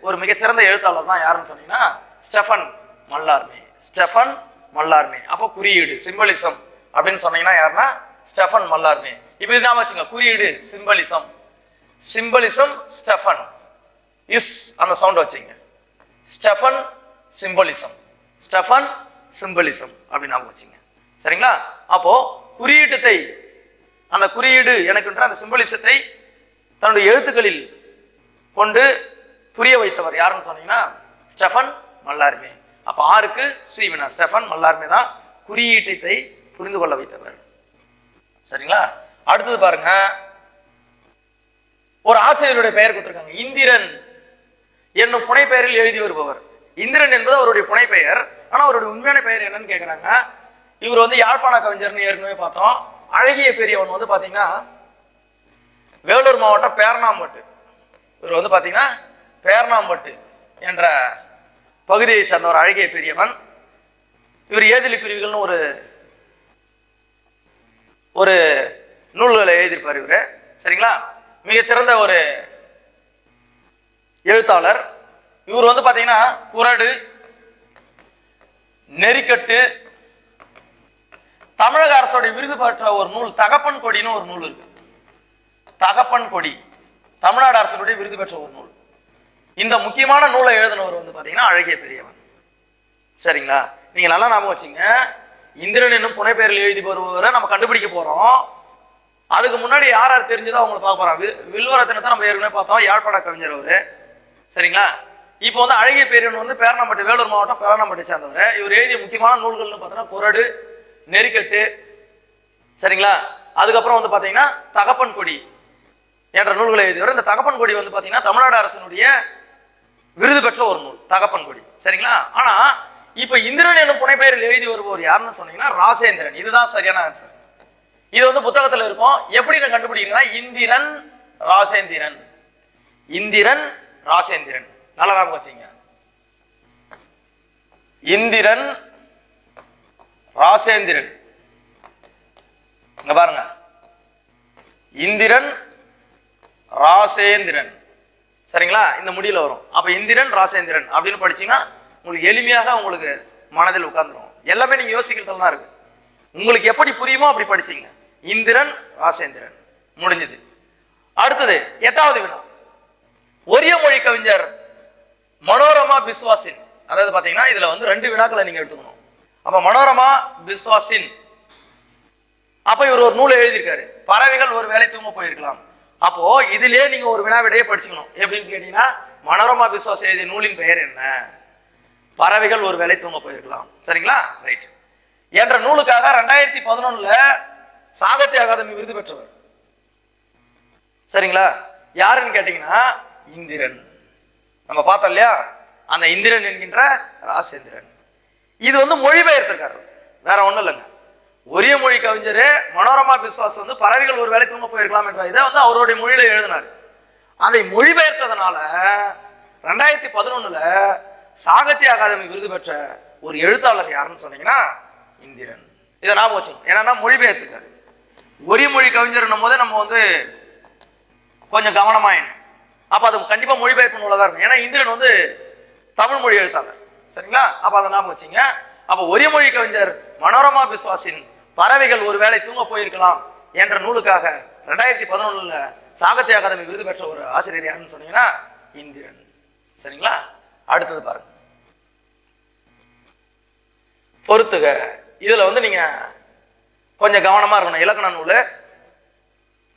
ஒரு மிகச்சிறந்த எழுத்தாளர் தான் யாருன்னு சொன்னீங்கன்னா ஸ்டெஃபன் மல்லார்மே. ஸ்டெஃபன் மல்லார்மே. அப்போ குறியீடு சிம்பலிசம் அப்படின்னு சொன்னீங்கன்னா யாருன்னா ஸ்டெஃபன் மல்லார்மே. இப்போ இதுதான் வச்சுங்க, குறியீடு சிம்பலிசம், சிம்பலிசம் ஸ்டெஃபன் இஸ் அந்த சவுண்ட் வச்சுங்க, ஸ்டெஃபன் சிம்பலிசம், ஸ்டெஃபன் சிம்பலிசம் அப்படின்னு ஞாபகம் வச்சுங்க. சரிங்களா? அப்போ குறியீட்டத்தை, அந்த குறியீடு எனக்குன்ற அந்த சிம்பலிசத்தை தன்னுடைய எழுத்துக்களில் கொண்டு புரிய வைத்தவர் யாருன்னு சொன்னீங்கன்னா ஸ்டெஃபன் மல்லார்மே. அப்ப ஆருக்கு சி வினா, ஸ்டெஃபன் மல்லார்மே தான் குறியீட்டத்தை புரிந்து கொள்ள வைத்தவர். சரிங்களா? அடுத்தது பாருங்க, ஒரு ஆசிரியருடைய பெயர் கொடுத்திருக்காங்க, இந்திரன் என்னும் புனை பெயரில் எழுதி வருபவர். இந்திரன் என்பது அவருடைய புனை பெயர், ஆனா அவருடைய உண்மையான பெயர் என்னன்னு கேட்கிறாங்க. இவர் வந்து யாழ்ப்பாண கவிஞர்னு ஏற்கனவே பார்த்தோம். அழகிய பெரியவன் வந்து பாத்தீங்கன்னா வேலூர் மாவட்டம் பேரணாம்பட்டு, இவர் வந்து பாத்தீங்கன்னா பேரணாம்பட்டு என்ற பகுதியை சார்ந்தவர் அழகிய பெரியவன். இவர் ஏதிலி குருவிகள்னு ஒரு நூல்களை எழுதியிருப்பார் இவரு. சரிங்களா? மிகச்சிறந்த ஒரு எழுத்தாளர். இவர் வந்து பாத்தீங்கன்னா குறடு, நெறிக்கட்டு, தமிழக அரசுடைய விருது பெற்ற ஒரு நூல் தகப்பன் கொடின்னு ஒரு நூல் இருக்கு. தகப்பன் கொடி தமிழ்நாடு அரசுடைய விருது பெற்ற ஒரு நூல். இந்த முக்கியமான நூலை எழுதினவர் வந்து பாத்தீங்கன்னா அழகிய பெரியவன். சரிங்களா? நீங்க நல்லா ஞாபகம் வச்சுங்க, இந்திரன் என்னும் புனை பெயரில் எழுதி வருவவரை நம்ம கண்டுபிடிக்க போறோம். அதுக்கு முன்னாடி யார் யார் தெரிஞ்சதோ அவங்களை பார்க்க போறோம். வில்வரத்தினத்தை நம்ம ஏற்கனவே பார்த்தோம், யாழ்ப்பாண கவிஞர் அவரு. சரிங்களா? இப்போ வந்து அழகிய பெரியவன் வந்து பேரணாம்பட்டு, வேலூர் மாவட்டம் பேரணாம்பட்டை சேர்ந்தவர். இவர் எழுதிய முக்கியமான நூல்கள்னு பார்த்தோன்னா குறடு, நெறிக்கட்டு. சரிங்களா? அதுக்கப்புறம் வந்து பாத்தீங்கன்னா தகப்பன் கொடி என்ற நூல்களை எழுதியவர். இந்த தகப்பன் கொடி வந்து பாத்தீங்கன்னா தமிழ்நாடு அரசினுடைய விருது பெற்ற ஒரு நூல் தகப்பன் கொடி. சரிங்களா? ஆனா இப்ப இந்திரன் என்னும் புனைப்பெயரில் எழுதி வருபவர் யாருன்னு சொன்னீங்கன்னா ராசேந்திரன். இதுதான் சரியான ஆன்சர். இது வந்து புத்தகத்துல இருக்கும். எப்படி நான் கண்டுபிடிக்கிறேன்னா இந்திரன் ராசேந்திரன், இந்திரன் ராசேந்திரன். நல்லா ஞாபகம் வச்சுங்க, இந்திரன் ராசேந்திரன். இங்க பாருங்க, இந்திரன் ராசேந்திரன். சரிங்களா? இந்த முடியல வரும். அப்ப இந்திரன் ராசேந்திரன் அப்படின்னு படிச்சீங்கன்னா உங்களுக்கு எளிமையாக உங்களுக்கு மனதில் உட்கார்ந்துரும். எல்லாமே நீங்க யோசிக்கிறதுல தான் இருக்கு. உங்களுக்கு எப்படி புரியுமோ அப்படி படிச்சீங்க. இந்திரன் ராசேந்திரன் முடிஞ்சது. அடுத்தது 8வது வினா, ஒரிய மொழி கவிஞர் மனோரமா பிஸ்வாசின். அதாவது பாத்தீங்கன்னா இதுல வந்து 2 வினாக்களை நீங்க எடுத்துக்கணும். அப்ப மனோரமா பிஸ்வாசின், அப்ப இவர் ஒரு நூலை எழுதியிருக்காரு, பறவைகள் ஒரு வேளை தூங்க போயிருக்கலாம். அப்போ இதுலயே நீங்க ஒரு வினாவிடையே படிச்சுக்கணும். எப்படின்னு கேட்டீங்கன்னா மனோரமா பிஸ்வாஸ் எழுதிய நூலின் பெயர் என்ன? பறவைகள் ஒரு வேளை தூங்க போயிருக்கலாம். சரிங்களா? ரைட். என்ற நூலுக்காக 2011 சாகித்ய அகாதமி விருது பெற்றவர். சரிங்களா? யாருன்னு கேட்டீங்கன்னா இந்திரன். நம்ம பார்த்தோம் இல்லையா, அந்த இந்திரன் என்கின்ற ராசேந்திரன். இது வந்து மொழிபெயர்த்திருக்காரு, வேற ஒண்ணும் இல்லைங்க. ஒரிய மொழி கவிஞர் மனோரமா பிஸ்வாஸ் வந்து பறவைகள் ஒரு வேளை தூங்க போயிருக்கலாம் என்ற இதை வந்து அவருடைய மொழியில எழுதினார். அதை மொழிபெயர்த்ததுனால 2011 சாகித்ய அகாதமி விருது பெற்ற ஒரு எழுத்தாளர் யாருன்னு சொன்னீங்கன்னா இந்திரன். இதை ஞாபகம் வச்சுக்கணும். ஏன்னா மொழிபெயர்த்திருக்காரு. ஒரிய மொழி கவிஞர்னும் போது நம்ம வந்து கொஞ்சம் கவனமாயிடும். அப்ப அது கண்டிப்பா மொழிபெயர்ப்பு நூலா இருக்கும். ஏன்னா இந்திரன் வந்து தமிழ் மொழி எழுத்தாளர். சரிங்களா? அப்ப அதை ஞாபகம் வச்சுங்க. அப்ப ஒரிய மொழி கவிஞர் மனோரமா பிஸ்வாசின் பறவைகள் ஒரு வேளை தூங்க போயிருக்கலாம் என்ற நூலுக்காக 2011 சாகித்ய அகாதமி விருது பெற்ற ஒரு ஆசிரியர் யாருன்னு சொன்னீங்கன்னா இந்திரன். சரிங்களா? அடுத்தது பாருங்க, பொறுத்துக. இதுல வந்து நீங்க கொஞ்சம் கவனமா இருக்கணும். இலக்கண நூல்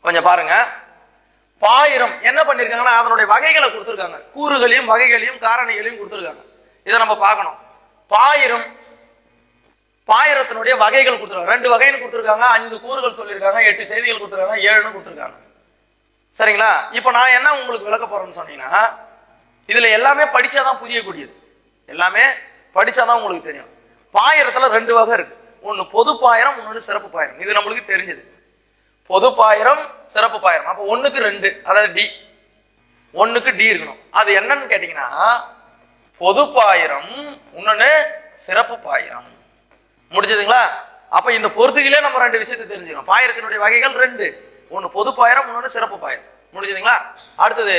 கொஞ்சம் பாருங்க. பாயிரம் என்ன பண்ணிருக்காங்கன்னா அதனுடைய வகைகளை கொடுத்துருக்காங்க. கூறுகளையும் வகைகளையும் காரணிகளையும் கொடுத்துருக்காங்க. இதை நம்ம பார்க்கணும். பாயிரம், பாயிரத்தினுடைய வகைகள் கொடுத்துருக்காங்க. 2 வகைன்னு கொடுத்துருக்காங்க, 5 கூறுகள் சொல்லியிருக்காங்க, 8 செய்திகள் கொடுத்துருக்காங்க, 7 கொடுத்துருக்காங்க. சரிங்களா? இப்போ நான் என்ன உங்களுக்கு விளக்க போறேன்னு சொன்னீங்கன்னா இதுல எல்லாமே படிச்சாதான் புரியக்கூடியது. எல்லாமே படிச்சாதான் உங்களுக்கு தெரியும். பாயிரத்துல 2 வகை இருக்கு. ஒன்னு பொது பாயிரம், இன்னொன்னு சிறப்பு பாயிரம். இது நம்மளுக்கு தெரிஞ்சது. பொது பாயிரம், சிறப்பு பாயிரம். அப்ப 1க்கு 2, அதாவது டி. 1க்கு டி இருக்கணும். அது என்னன்னு கேட்டீங்கன்னா பொது பாயிரம், இன்னொன்னு சிறப்பு பாயிரம். முடிஞ்சதுங்களா? அப்ப இந்த பொறுத்துகளே நம்ம 2 விஷயத்தை தெரிஞ்சுக்கணும். பாயிரத்தினுடைய வகைகள் 2. ஒன்னு பொது பாயிரம், இன்னொன்னு சிறப்பு பாயிரம். முடிஞ்சதுங்களா? அடுத்தது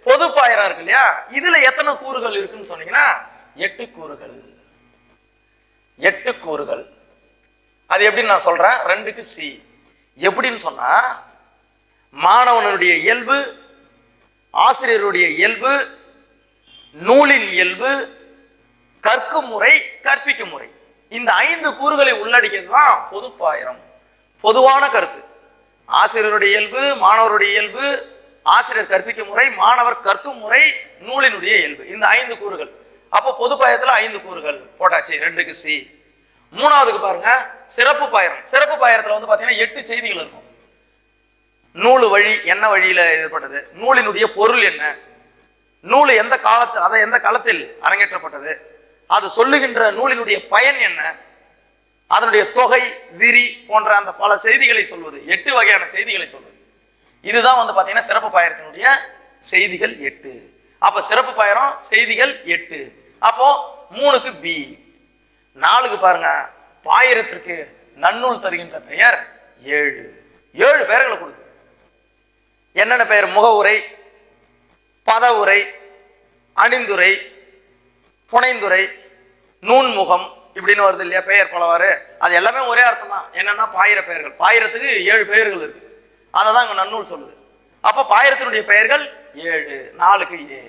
பொது பாயிரம் இருக்கு இல்லையா, இதுல எத்தனை கூறுகள் இருக்குன்னு சொன்னீங்கன்னா 8 கூறுகள். 8 கூறுகள். அது எப்படின்னு நான் சொல்றேன். 2க்கு சி. எப்படின்னு சொன்னா மாணவனுடைய இயல்பு, ஆசிரியருடைய இயல்பு, நூலின் இயல்பு, கற்கும் முறை, கற்பிக்கும் முறை. இந்த 5 கூறுகளை உள்ளடக்கியது தான் பொது பாயிரம். பொதுவான கருத்து, ஆசிரியருடைய இயல்பு, மாணவருடைய இயல்பு, ஆசிரியர் கற்பிக்கும் முறை, மாணவர் கற்கும் முறை, நூலினுடைய இயல்பு. இந்த 5 கூறுகள். அப்போ பொது பாயத்துல 5 கூறுகள் போட்டாச்சு. 2க்கு சி. 3வதுக்கு பாருங்க சிறப்பு பாயிரம். சிறப்பு பாயிரத்துல வந்து பாத்தீங்கன்னா 8 செய்திகள் இருக்கும். நூல் வழி என்ன வழியில ஏற்பட்டது, நூலினுடைய பொருள் என்ன, நூல் எந்த காலத்தில், அதை எந்த காலத்தில் அரங்கேற்றப்பட்டது, அது சொல்லுகின்ற நூலினுடைய பயன் என்ன, அதனுடைய தொகை, விரி போன்ற அந்த பல செய்திகளை சொல்வது. 8 வகையான செய்திகளை சொல்வது. இதுதான் வந்து பாத்தீங்கன்னா சிறப்பு பாயிரத்தினுடைய செய்திகள் 8. அப்ப சிறப்பு பாயிரம் செய்திகள் 8. அப்போ 3க்கு பி. 4க்கு பாருங்க பாயிரத்திற்கு நன்னூல் தருகின்ற பெயர் 7. 7 பெயர்களை கொடுக்கு. என்னென்ன பெயர்? முகவுரை, பதவுரை, அணிந்துரை, புனைந்துரை, நூன்முகம் இப்படின்னு வருது இல்லையா பெயர் பலவாறு. அது எல்லாமே ஒரே அர்த்தம் தான். என்னன்னா பாயிர பெயர்கள். பாயிரத்துக்கு 7 பெயர்கள் இருக்கு. அதை தான் இங்க நன்னூல் சொல்லுது. அப்ப பாயிரத்தினுடைய பெயர்கள் 7. 4க்கு ஏ.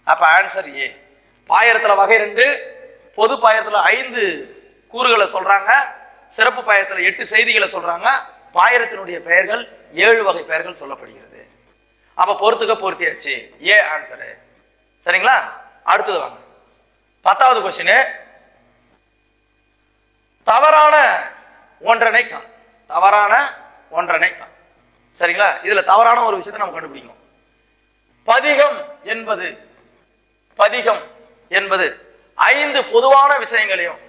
அப்ப ஆன்சர் ஏ. பாயிரத்துல வகை 2, பொது பாயிரத்துல 5 கூறுகளை சொல்றாங்க, சிறப்பு பாயிரத்துல 8 செய்திகளை சொல்றாங்க. பாயிரத்தினுடைய பெயர்கள் 7 வகை பெயர்கள் சொல்லப்படுகிறது. அப்ப பொறுத்துக்க பொருத்தியாச்சு. ஏ ஆன்சரு. சரிங்களா? அடுத்தது வாங்க 10வது கொஸ்டின். தவறான ஒன்றனை காண். தவறான ஒன்றனை காண். சரிங்களா? இதுல தவறான ஒரு விஷயத்தை நம்ம கண்டுபிடிக்கணும். பதிகம் என்பது, பதிகம் என்பது 5 பொதுவான விஷயங்களையும்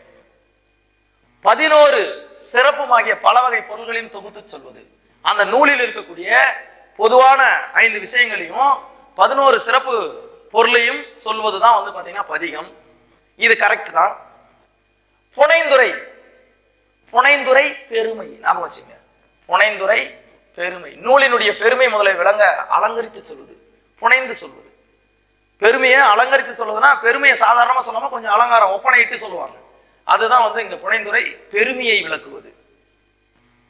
11 சிறப்புமாகிய பல வகை பொருள்களையும் தொகுத்து சொல்வது. அந்த நூலில் இருக்கக்கூடிய பொதுவான 5 விஷயங்களையும் 11 சிறப்பு பொருளையும் சொல்வதுதான் வந்து பாத்தீங்கன்னா பதிகம். இது கரெக்ட் தான். புனைந்துரை, புனைந்துரை பெருமை. ஞாபகம் வச்சுங்க. புனைந்துரை பெருமை, நூலினுடைய பெருமை முதலை விளங்க அலங்கரித்து சொல்வது. புனைந்து சொல்வது. பெருமையை அலங்கரித்து சொல்வதுன்னா பெருமையை சாதாரணமா சொல்லாம கொஞ்சம் அலங்காரம் ஒப்பனையிட்டு சொல்லுவாங்க. அதுதான் வந்து இங்க புனைந்துரை பெருமையை விளக்குவது.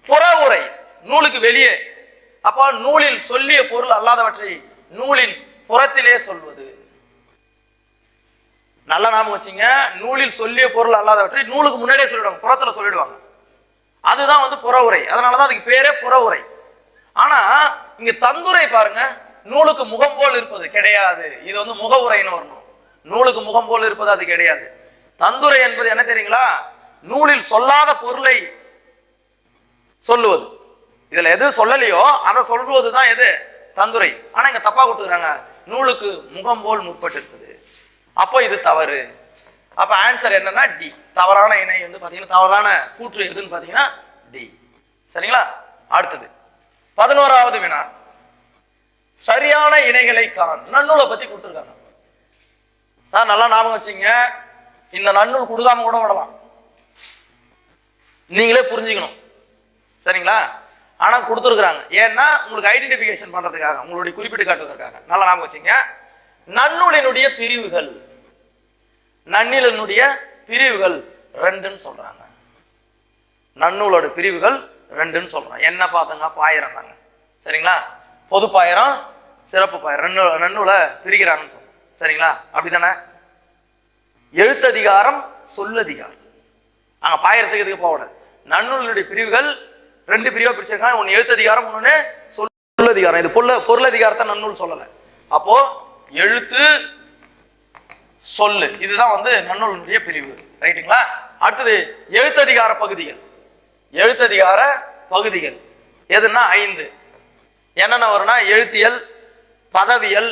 புறவுரை நூலுக்கு வெளியே. அப்போ நூலில் சொல்லிய பொருள் அல்லாதவற்றை நூலின் புறத்திலே சொல்வது. நல்லா ஞாபகம் வச்சுங்க. நூலில் சொல்லிய பொருள் அல்லாதவற்றை நூலுக்கு முன்னாடியே சொல்லிடுவாங்க, புறத்துல சொல்லிடுவாங்க. அதுதான் வந்து புறவுரை. அதனாலதான் அதுக்கு பேரே புறவுரை. ஆனா இங்க தந்துரை பாருங்க, நூலுக்கு முகம் போல் இருப்பது கிடையாது. இது வந்து முகவுரைன்னு வரணும். நூலுக்கு முகம் போல் இருப்பது அது கிடையாது. தந்துரை என்பது என்ன தெரியுங்களா? நூலில் சொல்லாத பொருளை சொல்லுவது. இதுல எது சொல்லலையோ அதை சொல்வதுதான் எது? தந்துரை. ஆனா இங்க தப்பா கொடுத்துக்கிறாங்க, நூலுக்கு முகம் போல் முற்பட்டு இருப்பது. அப்போ இது தவறு. அப்ப ஆன்சர் என்னன்னா டி. தவறான இணை வந்து பாத்தீங்கன்னா, தவறான கூற்று எதுன்னு பாத்தீங்கன்னா டி. சரிங்களா? அடுத்தது 11வது வினா. சரியான இணைகளை காண். நன்னூலை பத்தி கொடுத்துருக்காங்க சார். நல்லா ஞாபகம் வச்சுங்க. இந்த நன்னூல் கொடுக்காம கூட விடலாம், நீங்களே புரிஞ்சுக்கணும். சரிங்களா? ஆனா கொடுத்துருக்காங்க. ஏன்னா உங்களுக்கு ஐடென்டிபிகேஷன் பண்றதுக்காக, உங்களுடைய குறிப்பிட்டு காட்டுவதற்காக. நல்லா ஞாபகம் வச்சுங்க. நன்னூலினுடைய பிரிவுகள், நன்னூலினுடைய பிரிவுகள் 2ன்னு சொல்றாங்க. நன்னூலோட பிரிவுகள் 2ன்னு சொல்றாங்க. என்ன பார்த்துங்க? பாயிரம் தாங்க. சரிங்களா? பொது பாயிரம், சிறப்பு பாயிரம், நன்னூலை பிரிக்கிறாங்கன்னு சொல்றோம். சரிங்களா? அப்படித்தானே? எழுத்ததிகாரம், சொல்லதிகாரம். அங்க பாயிரத்துக்கு இதுக்கு போக. நன்னூலினுடைய பிரிவுகள் 2 பிரிவா பிரிச்சிருக்காங்க. ஒன்னு எழுத்ததிகாரம், இன்னொன்னு சொல்லதிகாரம். இது பொருளதிகாரத்தை நன்னூல் சொல்லல. அப்போ எழுத்து, சொல்லு, இதுதான் வந்து நன்னூலினுடைய பிரிவு. ரைட்டுங்களா? அடுத்தது எழுத்ததிகார பகுதிகள். எழுத்ததிகார பகுதிகள் எதுன்னா 5. என்னென்ன வரும்னா எழுத்தியல், பதவியல்,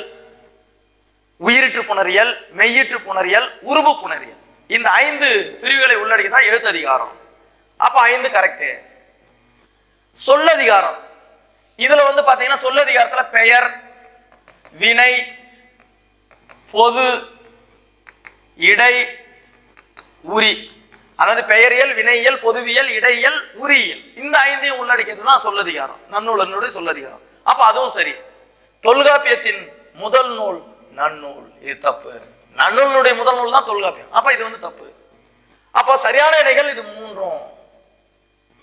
உயிரிற்று புணரியல், மெய்யிற்று புணரியல், உருபு புணரியல். இந்த 5 பிரிவுகளை உள்ளடக்கி தான் எழுத்ததிகாரம். அப்ப 5 கரெக்ட். சொல்லதிகாரம், இதுல வந்து பாத்தீங்கன்னா சொல்லதிகாரத்துல பெயர், வினை, பொது, இடை, உரி, அதாவது பெயரியல், வினையியல், பொதுவியல், இடையியல், உரியியல், இந்த 5ஐயும் உள்ளடக்கியது தான் சொல்லதிகாரம், நன்னூலனுடைய சொல்லதிகாரம். அப்ப அதுவும் சரி. தொல்காப்பியத்தின் முதல் நூல் நன்னூல், இது தப்பு. நன்னூலுடைய முதல் நூல் தான் தொல்காப்பியம், அப்ப இது வந்து தப்பு. அப்போ சரியான இடைகள் இது 3.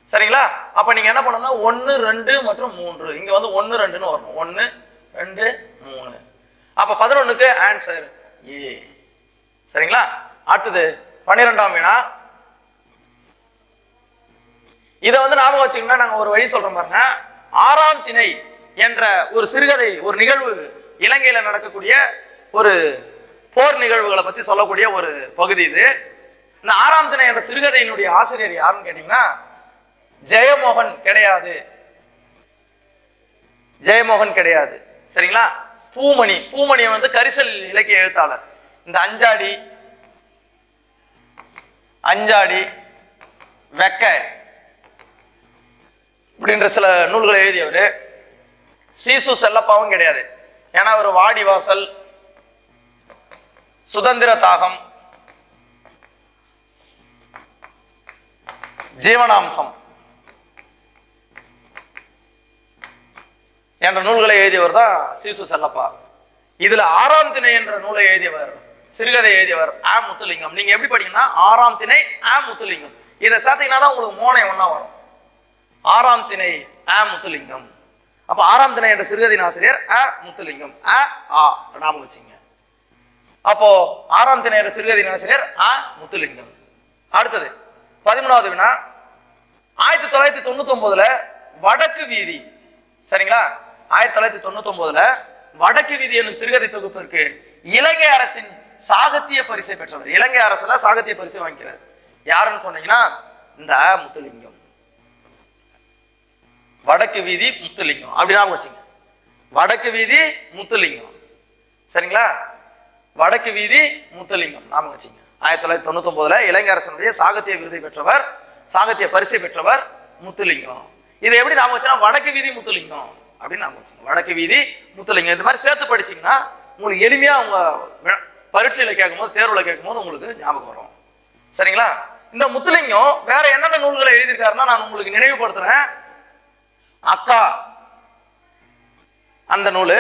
சரிங்களா? அப்ப நீங்க என்ன பண்ணணும்னா 1, 2 மற்றும் 3, இங்க வந்து 1, 2ன்னு வரணும். 1, 2, 3. அப்ப 11க்கு ஆன்சர் ஏ. சரிங்களா? அடுத்தது 12ஆம் வினா. இதை வந்து ஞாபகம் வச்சுக்கணும்னா நாங்க ஒரு வழி சொல்றோம் பாருங்க. 6ஆம் திணை என்ற ஒரு சிறுகதை, ஒரு நிகழ்வு, இலங்கையில நடக்கக்கூடிய ஒரு போர் நிகழ்வுகளை பத்தி சொல்லக்கூடிய ஒரு பகுதி இது. இந்த 6ஆம் திணை என்ற சிறுகதையினுடைய ஆசிரியர் யாருன்னு கேட்டீங்கன்னா ஜெயமோகன் கிடையாது. ஜெயமோகன் கிடையாது. சரிங்களா? பூமணி. பூமணி வந்து கரிசல் இலக்கிய எழுத்தாளர். இந்த அஞ்சாடி வெக்க இப்படின்ற சில நூல்களை எழுதியவர். சீசு செல்லப்பாவும் கிடையாது. ஏன்னா ஒரு வாடிவாசல், சுதந்திர தாகம், ஜீவனாம்சம் என்ற நூல்களை எழுதியவர் தான் சீசு செல்லப்பா. இதுல 6ஆம் திணை என்ற நூலை எழுதியவர், சிறுகதை எழுதியவர் முத்துலிங்கம். நீங்க எப்படி படிக்கணும்னா 6ஆம் திணை முத்துலிங்கம், இதை சேர்த்தீங்கன்னா தான் உங்களுக்கு மோனை ஒன்னா வரும். 6ஆம் திணை முத்துலிங்கம். அப்ப 6ஆம் திணை என்ற சிறுகதையின் ஆசிரியர் முத்துலிங்கம். ஞாபகம் வச்சுங்க. அப்போ 6ஆம் திணை என்ற சிறுகதையின் ஆசிரியர் முத்துலிங்கம். அடுத்தது 13வது வினா. 1999 வடக்கு வீதி. சரிங்களா? 1999 வடக்கு வீதி என்னும் சிறுகதை தொகுப்பிற்கு இலங்கை அரசின் சாகித்ய பரிசை பெற்றவர். இலங்கை அரசுல சாகித்ய பரிசை வாங்கிக்கிறார். யாருன்னு சொன்னீங்கன்னா இந்த முத்துலிங்கம். வடக்கு வீதி முத்துலிங்கம் அப்படின்னா வச்சுங்க. வடக்கு வீதி முத்துலிங்கம். சரிங்களா? வடக்கு வீதி முத்துலிங்கம் நாம வச்சுங்க. 1999 இலங்கை அரசனுடைய சாகித்ய விருதை பெற்றவர், சாகித்ய பரிசை பெற்றவர் முத்துலிங்கம். இதை எப்படி நாம வச்சோம்னா வடக்கு வீதி முத்துலிங்கம் அப்படின்னு நாம வச்சுங்க. வடக்கு வீதி முத்துலிங்கம். இந்த மாதிரி சேர்த்து படிச்சீங்கன்னா உங்களுக்கு எளிமையா உங்க பரீட்சையில கேட்கும்போது, தேர்வுல கேட்கும்போது உங்களுக்கு ஞாபகம் வரும். சரிங்களா? இந்த முத்துலிங்கம் வேற என்னென்ன நூல்களை எழுதியிருக்காருன்னா நான் உங்களுக்கு நினைவுபடுத்துறேன். அக்கா அந்த நூலு,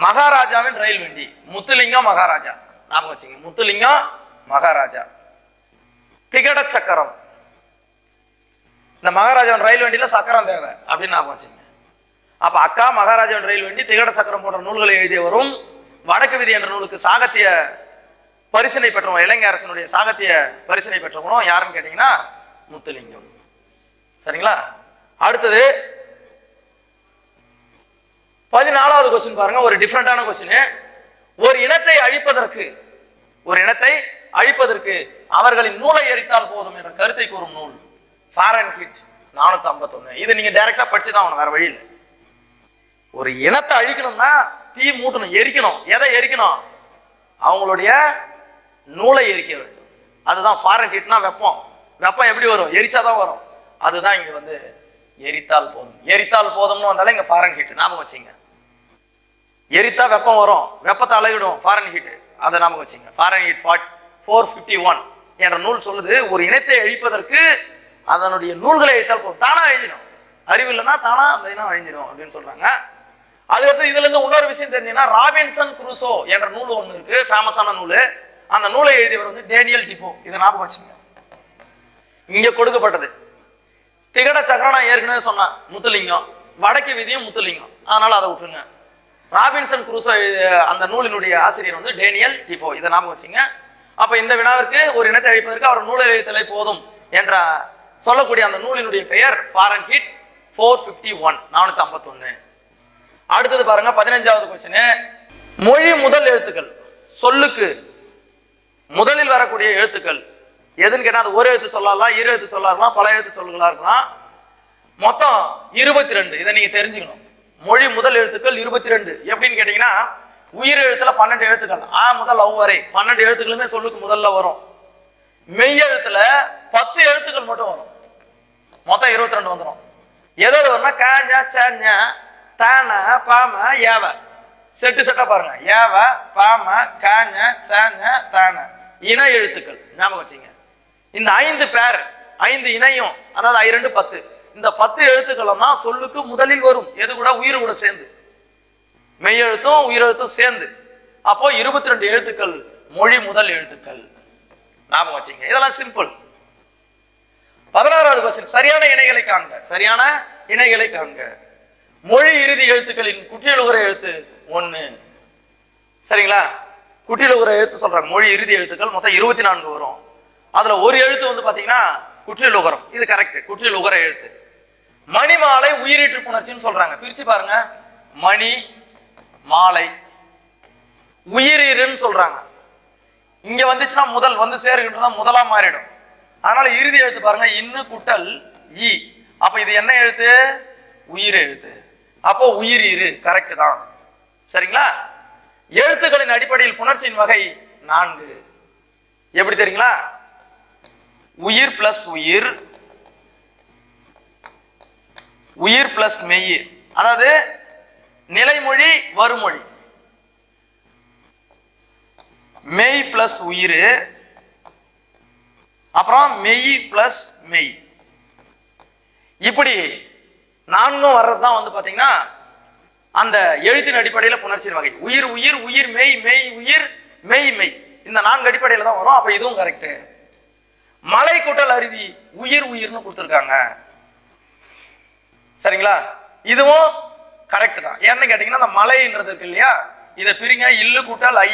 மகாராஜாவின் ரயில் வண்டி, முத்துலிங்கம் மகாராஜா ஞாபகம் வச்சுங்க. முத்துலிங்கம் மகாராஜா. திகட சக்கரம், இந்த மகாராஜாவின் ரயில் வண்டியில சக்கரம் தேவை அப்படின்னு ஞாபகம் வச்சுங்க. அப்ப அக்கா, மகாராஜாவின் ரயில் வண்டி, திகட சக்கரம் போன்ற நூல்களை எழுதியவரும் வடக்கு விதி என்ற நூலுக்கு சாகித்ய பரிசினை பெற்றவங்க, இலங்கை அரசனுடைய சாகித்ய பரிசினை பெற்றவங்களும் யாருன்னு கேட்டீங்கன்னா முத்துலிங்கம். சரிங்களா? அடுத்தது 14வது கொஸ்டின் பாருங்க. ஒரு டிஃபரெண்டான கொஸ்டின். ஒரு இனத்தை அழிப்பதற்கு அவர்களின் நூலை எரித்தால் போதும் என்ற கருத்தை கூறும் நூல் ஃபாரன்ஹீட் 451. இதை நீங்க டைரக்டா படிச்சுதான் ஆகணும், வேற வழி இல்லை. ஒரு இனத்தை அழிக்கணும்னா தீ மூட்டணும், எரிக்கணும். எதை எரிக்கணும்? அவங்களுடைய நூலை எரிக்க வேண்டும். அதுதான் ஃபாரன்ஹீட்னா வெப்பம். வெப்பம் எப்படி வரும்? எரிச்சாதான் வரும். அதுதான் இங்க வந்து எரித்தால் போதும். எரித்தால் போதும்னு வந்தாலும் இங்க ஃபாரன்ஹீட் ஞாபகம் வச்சுங்க. எரித்தா வெப்பம் வரும், வெப்பத்தை அளவிடும் ஃபாரன்ஹீட், அதை ஞாபகம் வச்சுங்க. ஃபாரன்ஹீட் 451 என்ற நூல் சொல்லுது ஒரு இனத்தை அழிப்பதற்கு அதனுடைய நூல்களை அழித்தால் போதும். தானா அழிஞ்சிடும். அறிவு இல்லைன்னா தானா அந்த இனம் அழிஞ்சிடும் அப்படின்னு சொல்றாங்க. அதுக்கடுத்து இதுல இருந்து இன்னொரு விஷயம் தெரிஞ்சீங்கன்னா ராபின்சன் குரூசோ என்ற நூல் ஒன்று இருக்கு, ஃபேமஸான நூல். அந்த நூலை எழுதியவர் வந்து டேனியல் டிப்போ. இதை ஞாபகம் வச்சுங்க. இங்க கொடுக்கப்பட்டது திகட சக்கரம் நான் ஏற்கனவே சொன்னேன் முத்துலிங்கம், வடக்கு விதியும் முத்துலிங்கம், அதனால அதை விட்டுருங்க. ராபின்சன் குரூசோ அந்த நூலினுடைய ஆசிரியர் வந்து டேனியல் டிப்போ. இதை ஞாபகம் வச்சுங்க. அப்ப இந்த வினாவிற்கு ஒரு இனத்தை அழிப்பதற்கு அவர் நூலை எழுத்தலை போதும் என்ற சொல்லக்கூடிய அந்த நூலினுடைய பெயர் ஃபாரன்ஹீட் 451 451. அடுத்தது பாருங்க 15வது கொஸ்டின். மொழி முதல் எழுத்துக்கள், சொல்லுக்கு முதலில் வரக்கூடிய எழுத்துக்கள் எதுன்னு கேட்டா அது ஒரு எழுத்து சொல்லலாம், இரு எழுத்து சொல்லலாம், பல எழுத்து சொல்லுகளா இருக்கலாம். மொத்தம் 22. இதை நீங்க தெரிஞ்சுக்கணும். மொழி முதல் எழுத்துக்கள் 22. எப்படின்னு கேட்டீங்கன்னா உயிர் எழுத்துல 12 எழுத்துக்கள், ஆ முதல் அவ் வரை 12 எழுத்துக்களுமே சொல்லுக்கு முதல்ல வரும். மெய் எழுத்துல 10 எழுத்துக்கள் மட்டும் வரும், மொத்தம் 22 வந்துடும். எதோடு வரும்னா க ஞ ச ஞ தான பாம ஏவ, செட்டு செட்டா பாருங்க, ஏவ பாம க ஞ ச ஞ தான இணை எழுத்துக்கள் ஞாபகம் வச்சுங்க. இந்த 5 பேர் 5 இணையும், அதாவது 2 10, இந்த 10 எழுத்துக்களும் தான் சொல்லுக்கு முதலில் வரும். எது கூட? உயிர் கூட சேர்ந்து, மெய் எழுத்தும் உயிர் எழுத்தும் சேர்ந்து. அப்போ 22 எழுத்துக்கள் மொழி முதல் எழுத்துக்கள் ஞாபகம் வச்சுங்க. இதெல்லாம் சிம்பிள். 16வது கொஸ்டின், சரியான இணைகளை காண்க. சரியான இணைகளை காண்க. மொழி இறுதி எழுத்துக்களின் குற்றியலுகர எழுத்து 1. சரிங்களா? குற்றியலுகர எழுத்து சொல்றாங்க. மொழி இறுதி எழுத்துக்கள் மொத்தம் 24 வரும். அதுல ஒரு எழுத்து வந்து பாத்தீங்கன்னா குற்றியலுகரம், இது கரெக்ட், குற்றியலுகர எழுத்து. மணிமாலை உயிரீற்று புணர்ச்சின்னு சொல்றாங்க. பிரிச்சு பாருங்க, மணி மாலை உயிரீருன்னு சொல்றாங்க. இங்க வந்துச்சுன்னா முதல் வந்து சேருகின்றதா முதலா மாறிடும். அதனால இறுதி எழுத்து பாருங்க, இன்னு குட்டல் இ. அப்ப இது என்ன எழுத்து? உயிர் எழுத்து. அப்போ உயிர் இரு கரெக்ட் தான். சரிங்களா? எழுத்துக்களின் அடிப்படையில் புணர்ச்சியின் வகை 4. எப்படி தெரியுங்களா? உயிர் பிளஸ் உயிர், உயிர் பிளஸ் மெய், அதாவது நிலைமொழி வருமொழி, மெய் பிளஸ் உயிர், அப்புறம் மெய் பிளஸ் மெய். இப்படி 4 வர்றதுதான் வந்து பாத்தீங்கன்னா அந்த எழுத்தின் அடிப்படையில் புணர்ச்சியின் வகை. உயிர் உயிர், உயிர் மெய், மெய் உயிர், மெய் மெய், இந்த 4 அடிப்படையில் தான் வரும். அப்ப இதுவும் கரெக்ட். மலை கூட்டல் அருவி உயிர் உயிர்னு கொடுத்துருக்காங்க. சரிங்களா? இதுவும் கரெக்ட் தான். ஏன்னு கேட்டீங்கன்னா அந்த மலைன்றது இருக்கு இல்லையா, இதை பிரிங்க, இல்லு கூட்டல் ஐ,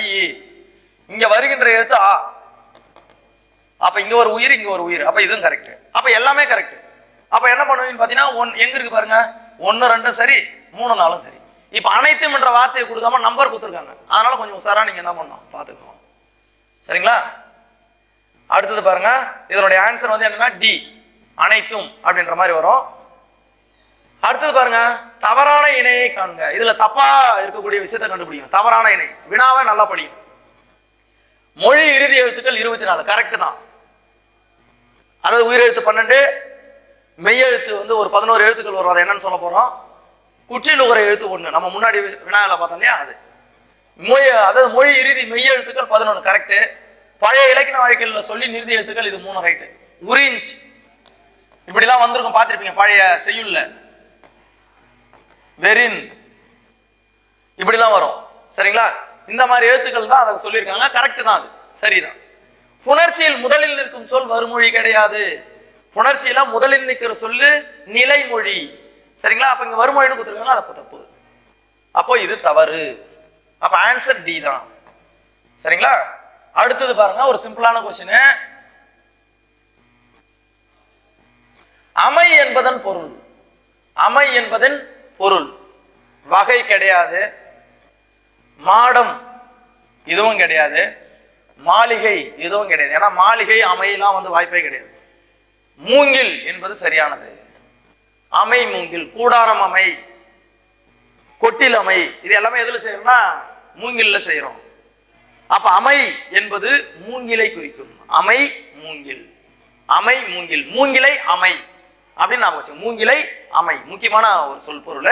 இங்க வருகின்ற எழுத்து ஆ, அப்ப இங்க ஒரு உயிர் இங்க ஒரு உயிர், அப்ப இதுவும் கரெக்ட். அப்ப எல்லாமே கரெக்ட். அப்ப என்ன பண்ணுவீங்கன்னு பாத்தீங்கன்னா எங்க இருக்கு பாருங்க, 1 2 சரி, 3 4 சரி. இப்ப அனைத்தும் என்ற வார்த்தையை கொடுக்காம நம்பர் கொடுத்துருக்காங்க. அதனால கொஞ்சம் உசாரா நீங்க என்ன பண்ணணும் பாத்துக்கணும். சரிங்களா? அடுத்தது பாருங்க, இதனுடைய ஆன்சர் வந்து என்னன்னா டி, அனைத்தும் அப்படின்ற மாதிரி வரும். அடுத்தது பாருங்க, தவறான இணையை காண்க. இதுல தப்பா இருக்கக்கூடிய விஷயத்தை கண்டுபிடிக்கும். தவறான இணை வினாவை நல்லா படிக்கும். மொழி இறுதி எழுத்துக்கள் 24 கரெக்ட் தான். அதாவது உயிரெழுத்து 12, மெய்யெழுத்து வந்து ஒரு 11 எழுத்துக்கள் வரும். அதை என்னன்னு சொல்ல போறோம்? குற்றியலுகர எழுத்து 1. நம்ம முன்னாடி வினாவில் பார்த்தோம் இல்லையா, அது அதாவது மொழி இறுதி மெய்யெழுத்துக்கள் 11 கரெக்ட். பழைய இலக்கிய வாழ்க்கையில் சொல்லி நிறுதி எழுத்துக்கள் இது 3 ரைட்டு. உறிஞ்ச் இப்படிலாம் வந்திருக்கும், பார்த்திருப்பீங்க பழைய செய்யுள்ல. வெரின் இப்படிலாம் வரும். சரிங்களா? இந்த மாதிரி எழுத்துக்கள் தான் அதை சொல்லியிருக்காங்க. கரெக்ட் தான், அது சரிதான். புணர்ச்சியில் முதலில் நிற்கும் சொல் வருமொழி கிடையாது. புணர்ச்சியில முதலில் நிற்கிற சொல்லு நிலைமொழி. சரிங்களா? அப்ப இங்க வருமொழின்னு கொடுத்துருக்காங்க, அது தப்பு. அப்போ இது தவறு. அப்ப ஆன்சர் டி தான். சரிங்களா? அடுத்தது பாருங்க, ஒரு சிம்பிளான கொஸ்டின். அமை என்பதன் பொருள். அமை என்பதன் பொருள் வகை கிடையாது, மாடம் இதுவும் கிடையாது, மாளிகை இதுவும் கிடையாது. ஏன்னா மாளிகை அமையெல்லாம் வந்து வாய்ப்பே கிடையாது. மூங்கில் என்பது சரியானது. அமை மூங்கில், கூடாரம் அமை, கொட்டில் அமை, இது எல்லாமே எதுல செய்யறோம்னா மூங்கில்ல செய்யறோம். அப்ப அமை என்பது மூங்கிலை குறிக்கும். அமை மூங்கில், அமை மூங்கில், மூங்கிலை அமை அப்படின்னு ஞாபகம் வச்சுங்க. மூங்கிலை அமை முக்கியமான ஒரு சொல் பொருள்,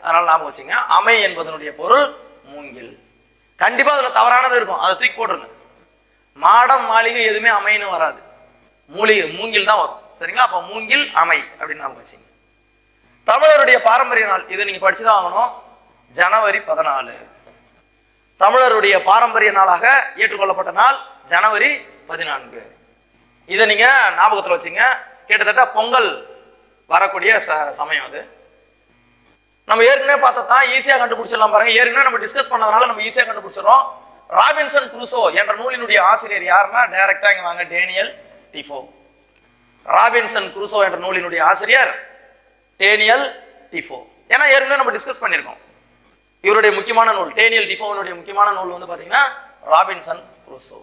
அதனால ஞாபகம் வச்சுங்க. அமை என்பதனுடைய பொருள் மூங்கில். கண்டிப்பா அதுல தவறானது இருக்கும், அதை தூக்கி போட்டுருங்க. மாடம் மாளிகை எதுவுமே அமைன்னு வராது, மூங்கில் தான் வரும். சரிங்களா? அப்ப மூங்கில் அமை அப்படின்னு ஞாபகம் வச்சுங்க. தமிழருடைய பாரம்பரிய நாள், இதை நீங்க படிச்சுதான் ஆகணும். ஜனவரி 14 தமிழருடைய பாரம்பரிய நாளாக ஏற்றுக்கொள்ளப்பட்ட நாள் ஜனவரி 14. இதை நீங்க ஞாபகத்துல வச்சுங்க. கிட்டத்தட்ட பொங்கல் வரக்கூடிய சமயம் அது. நம்ம ஏற்கனவே பார்த்தா ஈஸியா கண்டுபிடிச்சிடலாம் பாருங்க. ஏற்கனவே நம்ம டிஸ்கஸ் பண்ணதுனால நம்ம ஈஸியா கண்டுபிடிச்சிடறோம். ராபின்சன் குரூசோ என்ற நூலினுடைய ஆசிரியர் யாருன்னா, டைரக்டா இங்க வாங்க, டேனியல் டிஃபோ. ராபின்சன் குரூசோ என்ற நூலினுடைய ஆசிரியர் டேனியல் டிஃபோ. ஏன்னா ஏற்கனவே நம்ம டிஸ்கஸ் பண்ணியிருக்கோம். இவருடைய முக்கியமான நூல், டேனியல் டிஃபோனுடைய முக்கியமான நூல் வந்து பாத்தீங்கன்னா ராபின்சன் குரூசோ.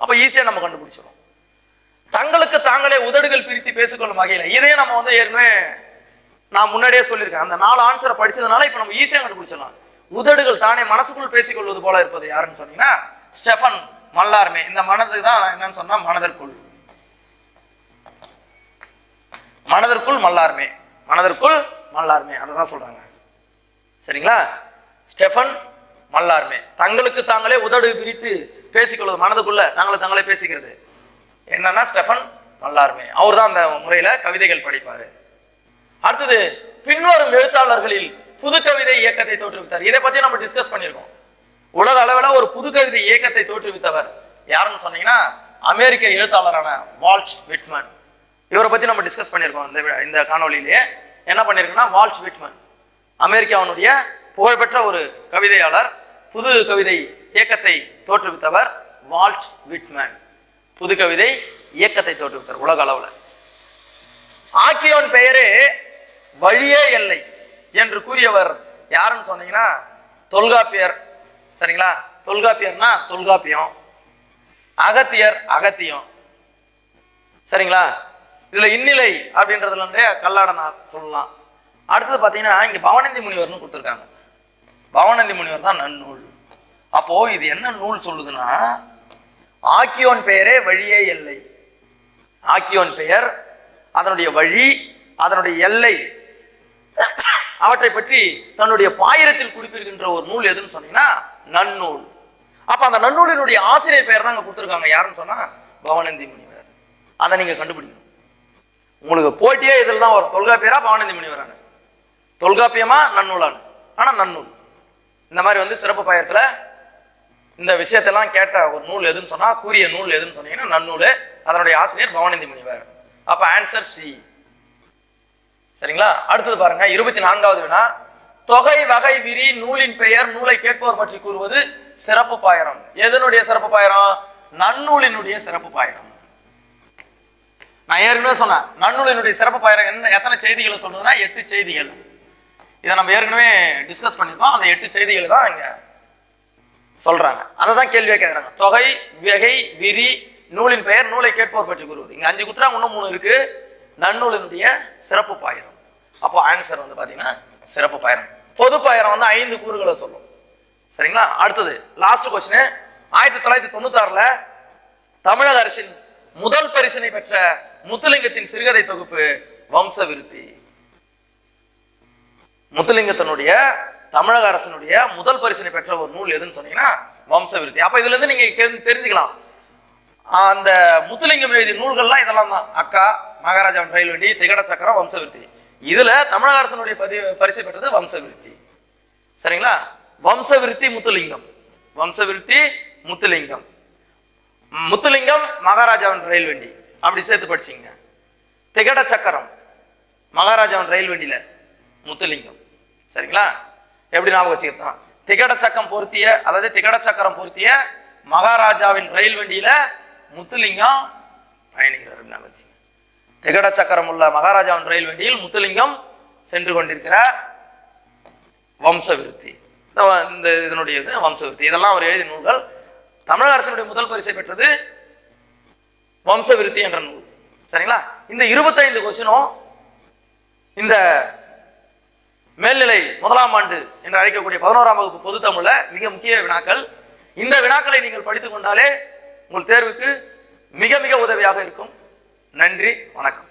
அப்ப ஈஸியா நம்ம கண்டுபிடிச்சிடும். தங்களுக்கு தாங்களே உதடுகள் பிரித்து பேசிக்கொள்ளும் வகையில, இதையே நம்ம வந்து ஏற்கனவே நான் முன்னாடியே சொல்லியிருக்கேன். அந்த 4 ஆன்சரை படிச்சதுனால இப்ப நம்ம ஈஸியா கண்டுபிடிச்சிடலாம். உதடுகள் தானே மனசுக்குள் பேசிக்கொள்வது போல இருப்பது யாருன்னு சொன்னீங்கன்னா ஸ்டெஃபன் மல்லார்மே. இந்த மனதுக்கு தான் என்னன்னு சொன்னா மனதிற்குள், மனதிற்குள் மல்லார்மே, மனதிற்குள் மல்லார்மே, அததான் சொல்றாங்க. சரிங்களா? ஸ்டெஃபன் மல்லார்மே தங்களுக்கு தாங்களே உதடு பிரித்து பேசிக்கொள்வது, மனதுக்குள்ள தாங்களே பேசிக்கிறது என்னன்னா ஸ்டெஃபன் மல்லார்மே. அவர் தான் அந்த முறையில கவிதைகள் படிப்பாரு. அடுத்தது பின்வரும் எழுத்தாளர்களில் புது கவிதை இயக்கத்தை தோற்றுவித்தார். இதை பத்தி நம்ம டிஸ்கஸ் பண்ணியிருக்கோம். உலக அளவில் ஒரு புது கவிதை இயக்கத்தை தோற்றுவித்தவர் யாருன்னு சொன்னீங்கன்னா அமெரிக்க எழுத்தாளரான வால்ட் விட்மன். இவரை பத்தி நம்ம டிஸ்கஸ் பண்ணியிருக்கோம். இந்த காணொலியிலேயே என்ன பண்ணிருக்கோம்னா வால்ட் விட்மன் அமெரிக்காவுடைய புகழ்பெற்ற ஒரு கவிதையாளர், புது கவிதை இயக்கத்தை தோற்றுவித்தவர் வால்ட் விட்மன். புது கவிதை இயக்கத்தை தோற்றுவித்தார் உலக அளவுல. ஆக்கியோன் பெயரே வழியே இல்லை என்று கூறியவர் யாருன்னு சொன்னீங்கன்னா தொல்காப்பியர். சரிங்களா? தொல்காப்பியர்னா தொல்காப்பியம், அகத்தியர் அகத்தியம். சரிங்களா? இதுல இந்நிலை அப்படின்றதுல கல்லாடனார் சொல்லலாம். அடுத்தது பாத்தீங்கன்னா இங்க பவனந்தி முனிவர்னு கொடுத்துருக்காங்க. பவனந்தி முனிவர் தான் நன்னூல். அப்போ இது என்ன நூல் சொல்லுதுன்னா ஆக்கியோன் பெயரே வழியே எல்லை. ஆக்கியோன் பெயர், அதனுடைய வழி, அதனுடைய எல்லை, அவற்றை பற்றி தன்னுடைய பாயிரத்தில் குறிப்பிடுகின்ற ஒரு நூல் எதுன்னு சொன்னீங்கன்னா நன்னூல். அப்ப அந்த நன்னூலினுடைய ஆசிரியர் பெயர் தான் கொடுத்துருக்காங்க. யாருன்னு சொன்னா பவனந்தி முனிவர். அதை நீங்க கண்டுபிடிக்கணும். உங்களுக்கு போட்டியே இதில் தான் வரும். தொல்காப்பியரா பவனந்தி முனிவரான, தொல்காப்பியமா நன்னூலான. ஆனா நன்னூல் இந்த மாதிரி சிறப்பு பாயத்துல இந்த விஷயத்தெல்லாம் கேட்ட ஒரு நூல் எதுன்னு சொன்னா, கூறிய நூல் எதுன்னு சொன்னீங்கன்னா நன்னூல். அதனுடைய ஆசிரியர் பவனந்தி முனிவர். அப்ப ஆன்சர் சி. சரிங்களா? அடுத்தது பாருங்க 24வது வினா. தொகை வகை விரி நூலின் பெயர் நூலை கேட்போர் பற்றி கூறுவது சிறப்பு பாயிரம். எதனுடைய சிறப்பு பாயிரம்? நன்னூலினுடைய சிறப்பு பாயிரம். நான் ஏற்கனவே சொன்னேன் நன்னூலினுடைய சிறப்பு பாயிரம் என்ன, எத்தனை செய்திகளை சொல்றதுன்னா 8 செய்திகள். இதை நம்ம ஏற்கனவே டிஸ்கஸ் பண்ணிருக்கோம். அந்த 8 செய்திகள் தான் இங்க சொல்றாங்க. அதை தான் கேள்வியா கேட்கறாங்க. தொகை வகை விரி நூலின் பெயர் நூலை கேட்போர் பற்றி கூறுவது. இங்க 5 குற்றம், இன்னும் 3 இருக்கு. நன்னூலினுடைய சிறப்பு பாயிரம். அப்போ ஆன்சர் பாத்தீங்கன்னா சிறப்பு பாயிரம். பொது பாயிரம் 5 கூறுகளை சொல்லும். சரிங்களா? அடுத்தது லாஸ்ட் கொஸ்டின். 1996ல தமிழக அரசின் முதல் பரிசினை பெற்ற முத்துலிங்கத்தின் சிறுகதை தொகுப்பு வம்ச விருத்தி. முத்துலிங்கத்தினுடைய தமிழக அரசினுடைய முதல் பரிசினை பெற்ற ஒரு நூல் எதுன்னு சொன்னீங்கன்னா வம்ச விருத்தி. அப்ப இதுல இருந்து நீங்க தெரிஞ்சுக்கலாம், அந்த முத்துலிங்கம் எழுதிய நூல்கள்லாம் இதெல்லாம் தான். அக்கா, மகாராஜாவின் ரயில் வண்டி, திகட சக்கரம், வம்சவிருத்தி. இதுல தமிழக அரசனுடைய பரிசு பெற்றது வம்சவிருத்தி. சரிங்களா? வம்சவிருத்தி முத்துலிங்கம், வம்சவிருத்தி முத்துலிங்கம், முத்துலிங்கம் மகாராஜாவின் ரயில் வண்டி அப்படி சேர்த்து படிச்சிங்க. திகட சக்கரம் மகாராஜாவின் ரயில் வண்டியில முத்துலிங்கம். சரிங்களா? எப்படி ஞாபகம் வச்சுக்கிட்டான்? திகட சக்கம் பொருத்திய, அதாவது திகட சக்கரம் பொருத்திய மகாராஜாவின் ரயில் வண்டியில முத்துலிங்கம் பயணிக்கிறார். திகட சக்கரம் உள்ள மகாராஜாவின் ரயில் வண்டியில் முத்துலிங்கம் சென்று கொண்டிருக்கிறார். வம்சவிருத்தி இந்த இதனுடைய வம்சவிருத்தி. இதெல்லாம் அவர் எழுதிய நூல்கள். தமிழக அரசினுடைய முதல் பரிசை பெற்றது வம்சவிருத்தி என்ற நூல். சரிங்களா? இந்த 25 கொஸ்டினும் இந்த மேல்நிலை 1ஆம் ஆண்டு என்று அழைக்கக்கூடிய 11ஆம் வகுப்பு பொது தமிழ்ல மிக முக்கிய வினாக்கள். இந்த வினாக்களை நீங்கள் படித்துக் கொண்டாலே உங்கள் தேர்வுக்கு மிக மிக உதவியாக இருக்கும். நன்றி, வணக்கம்.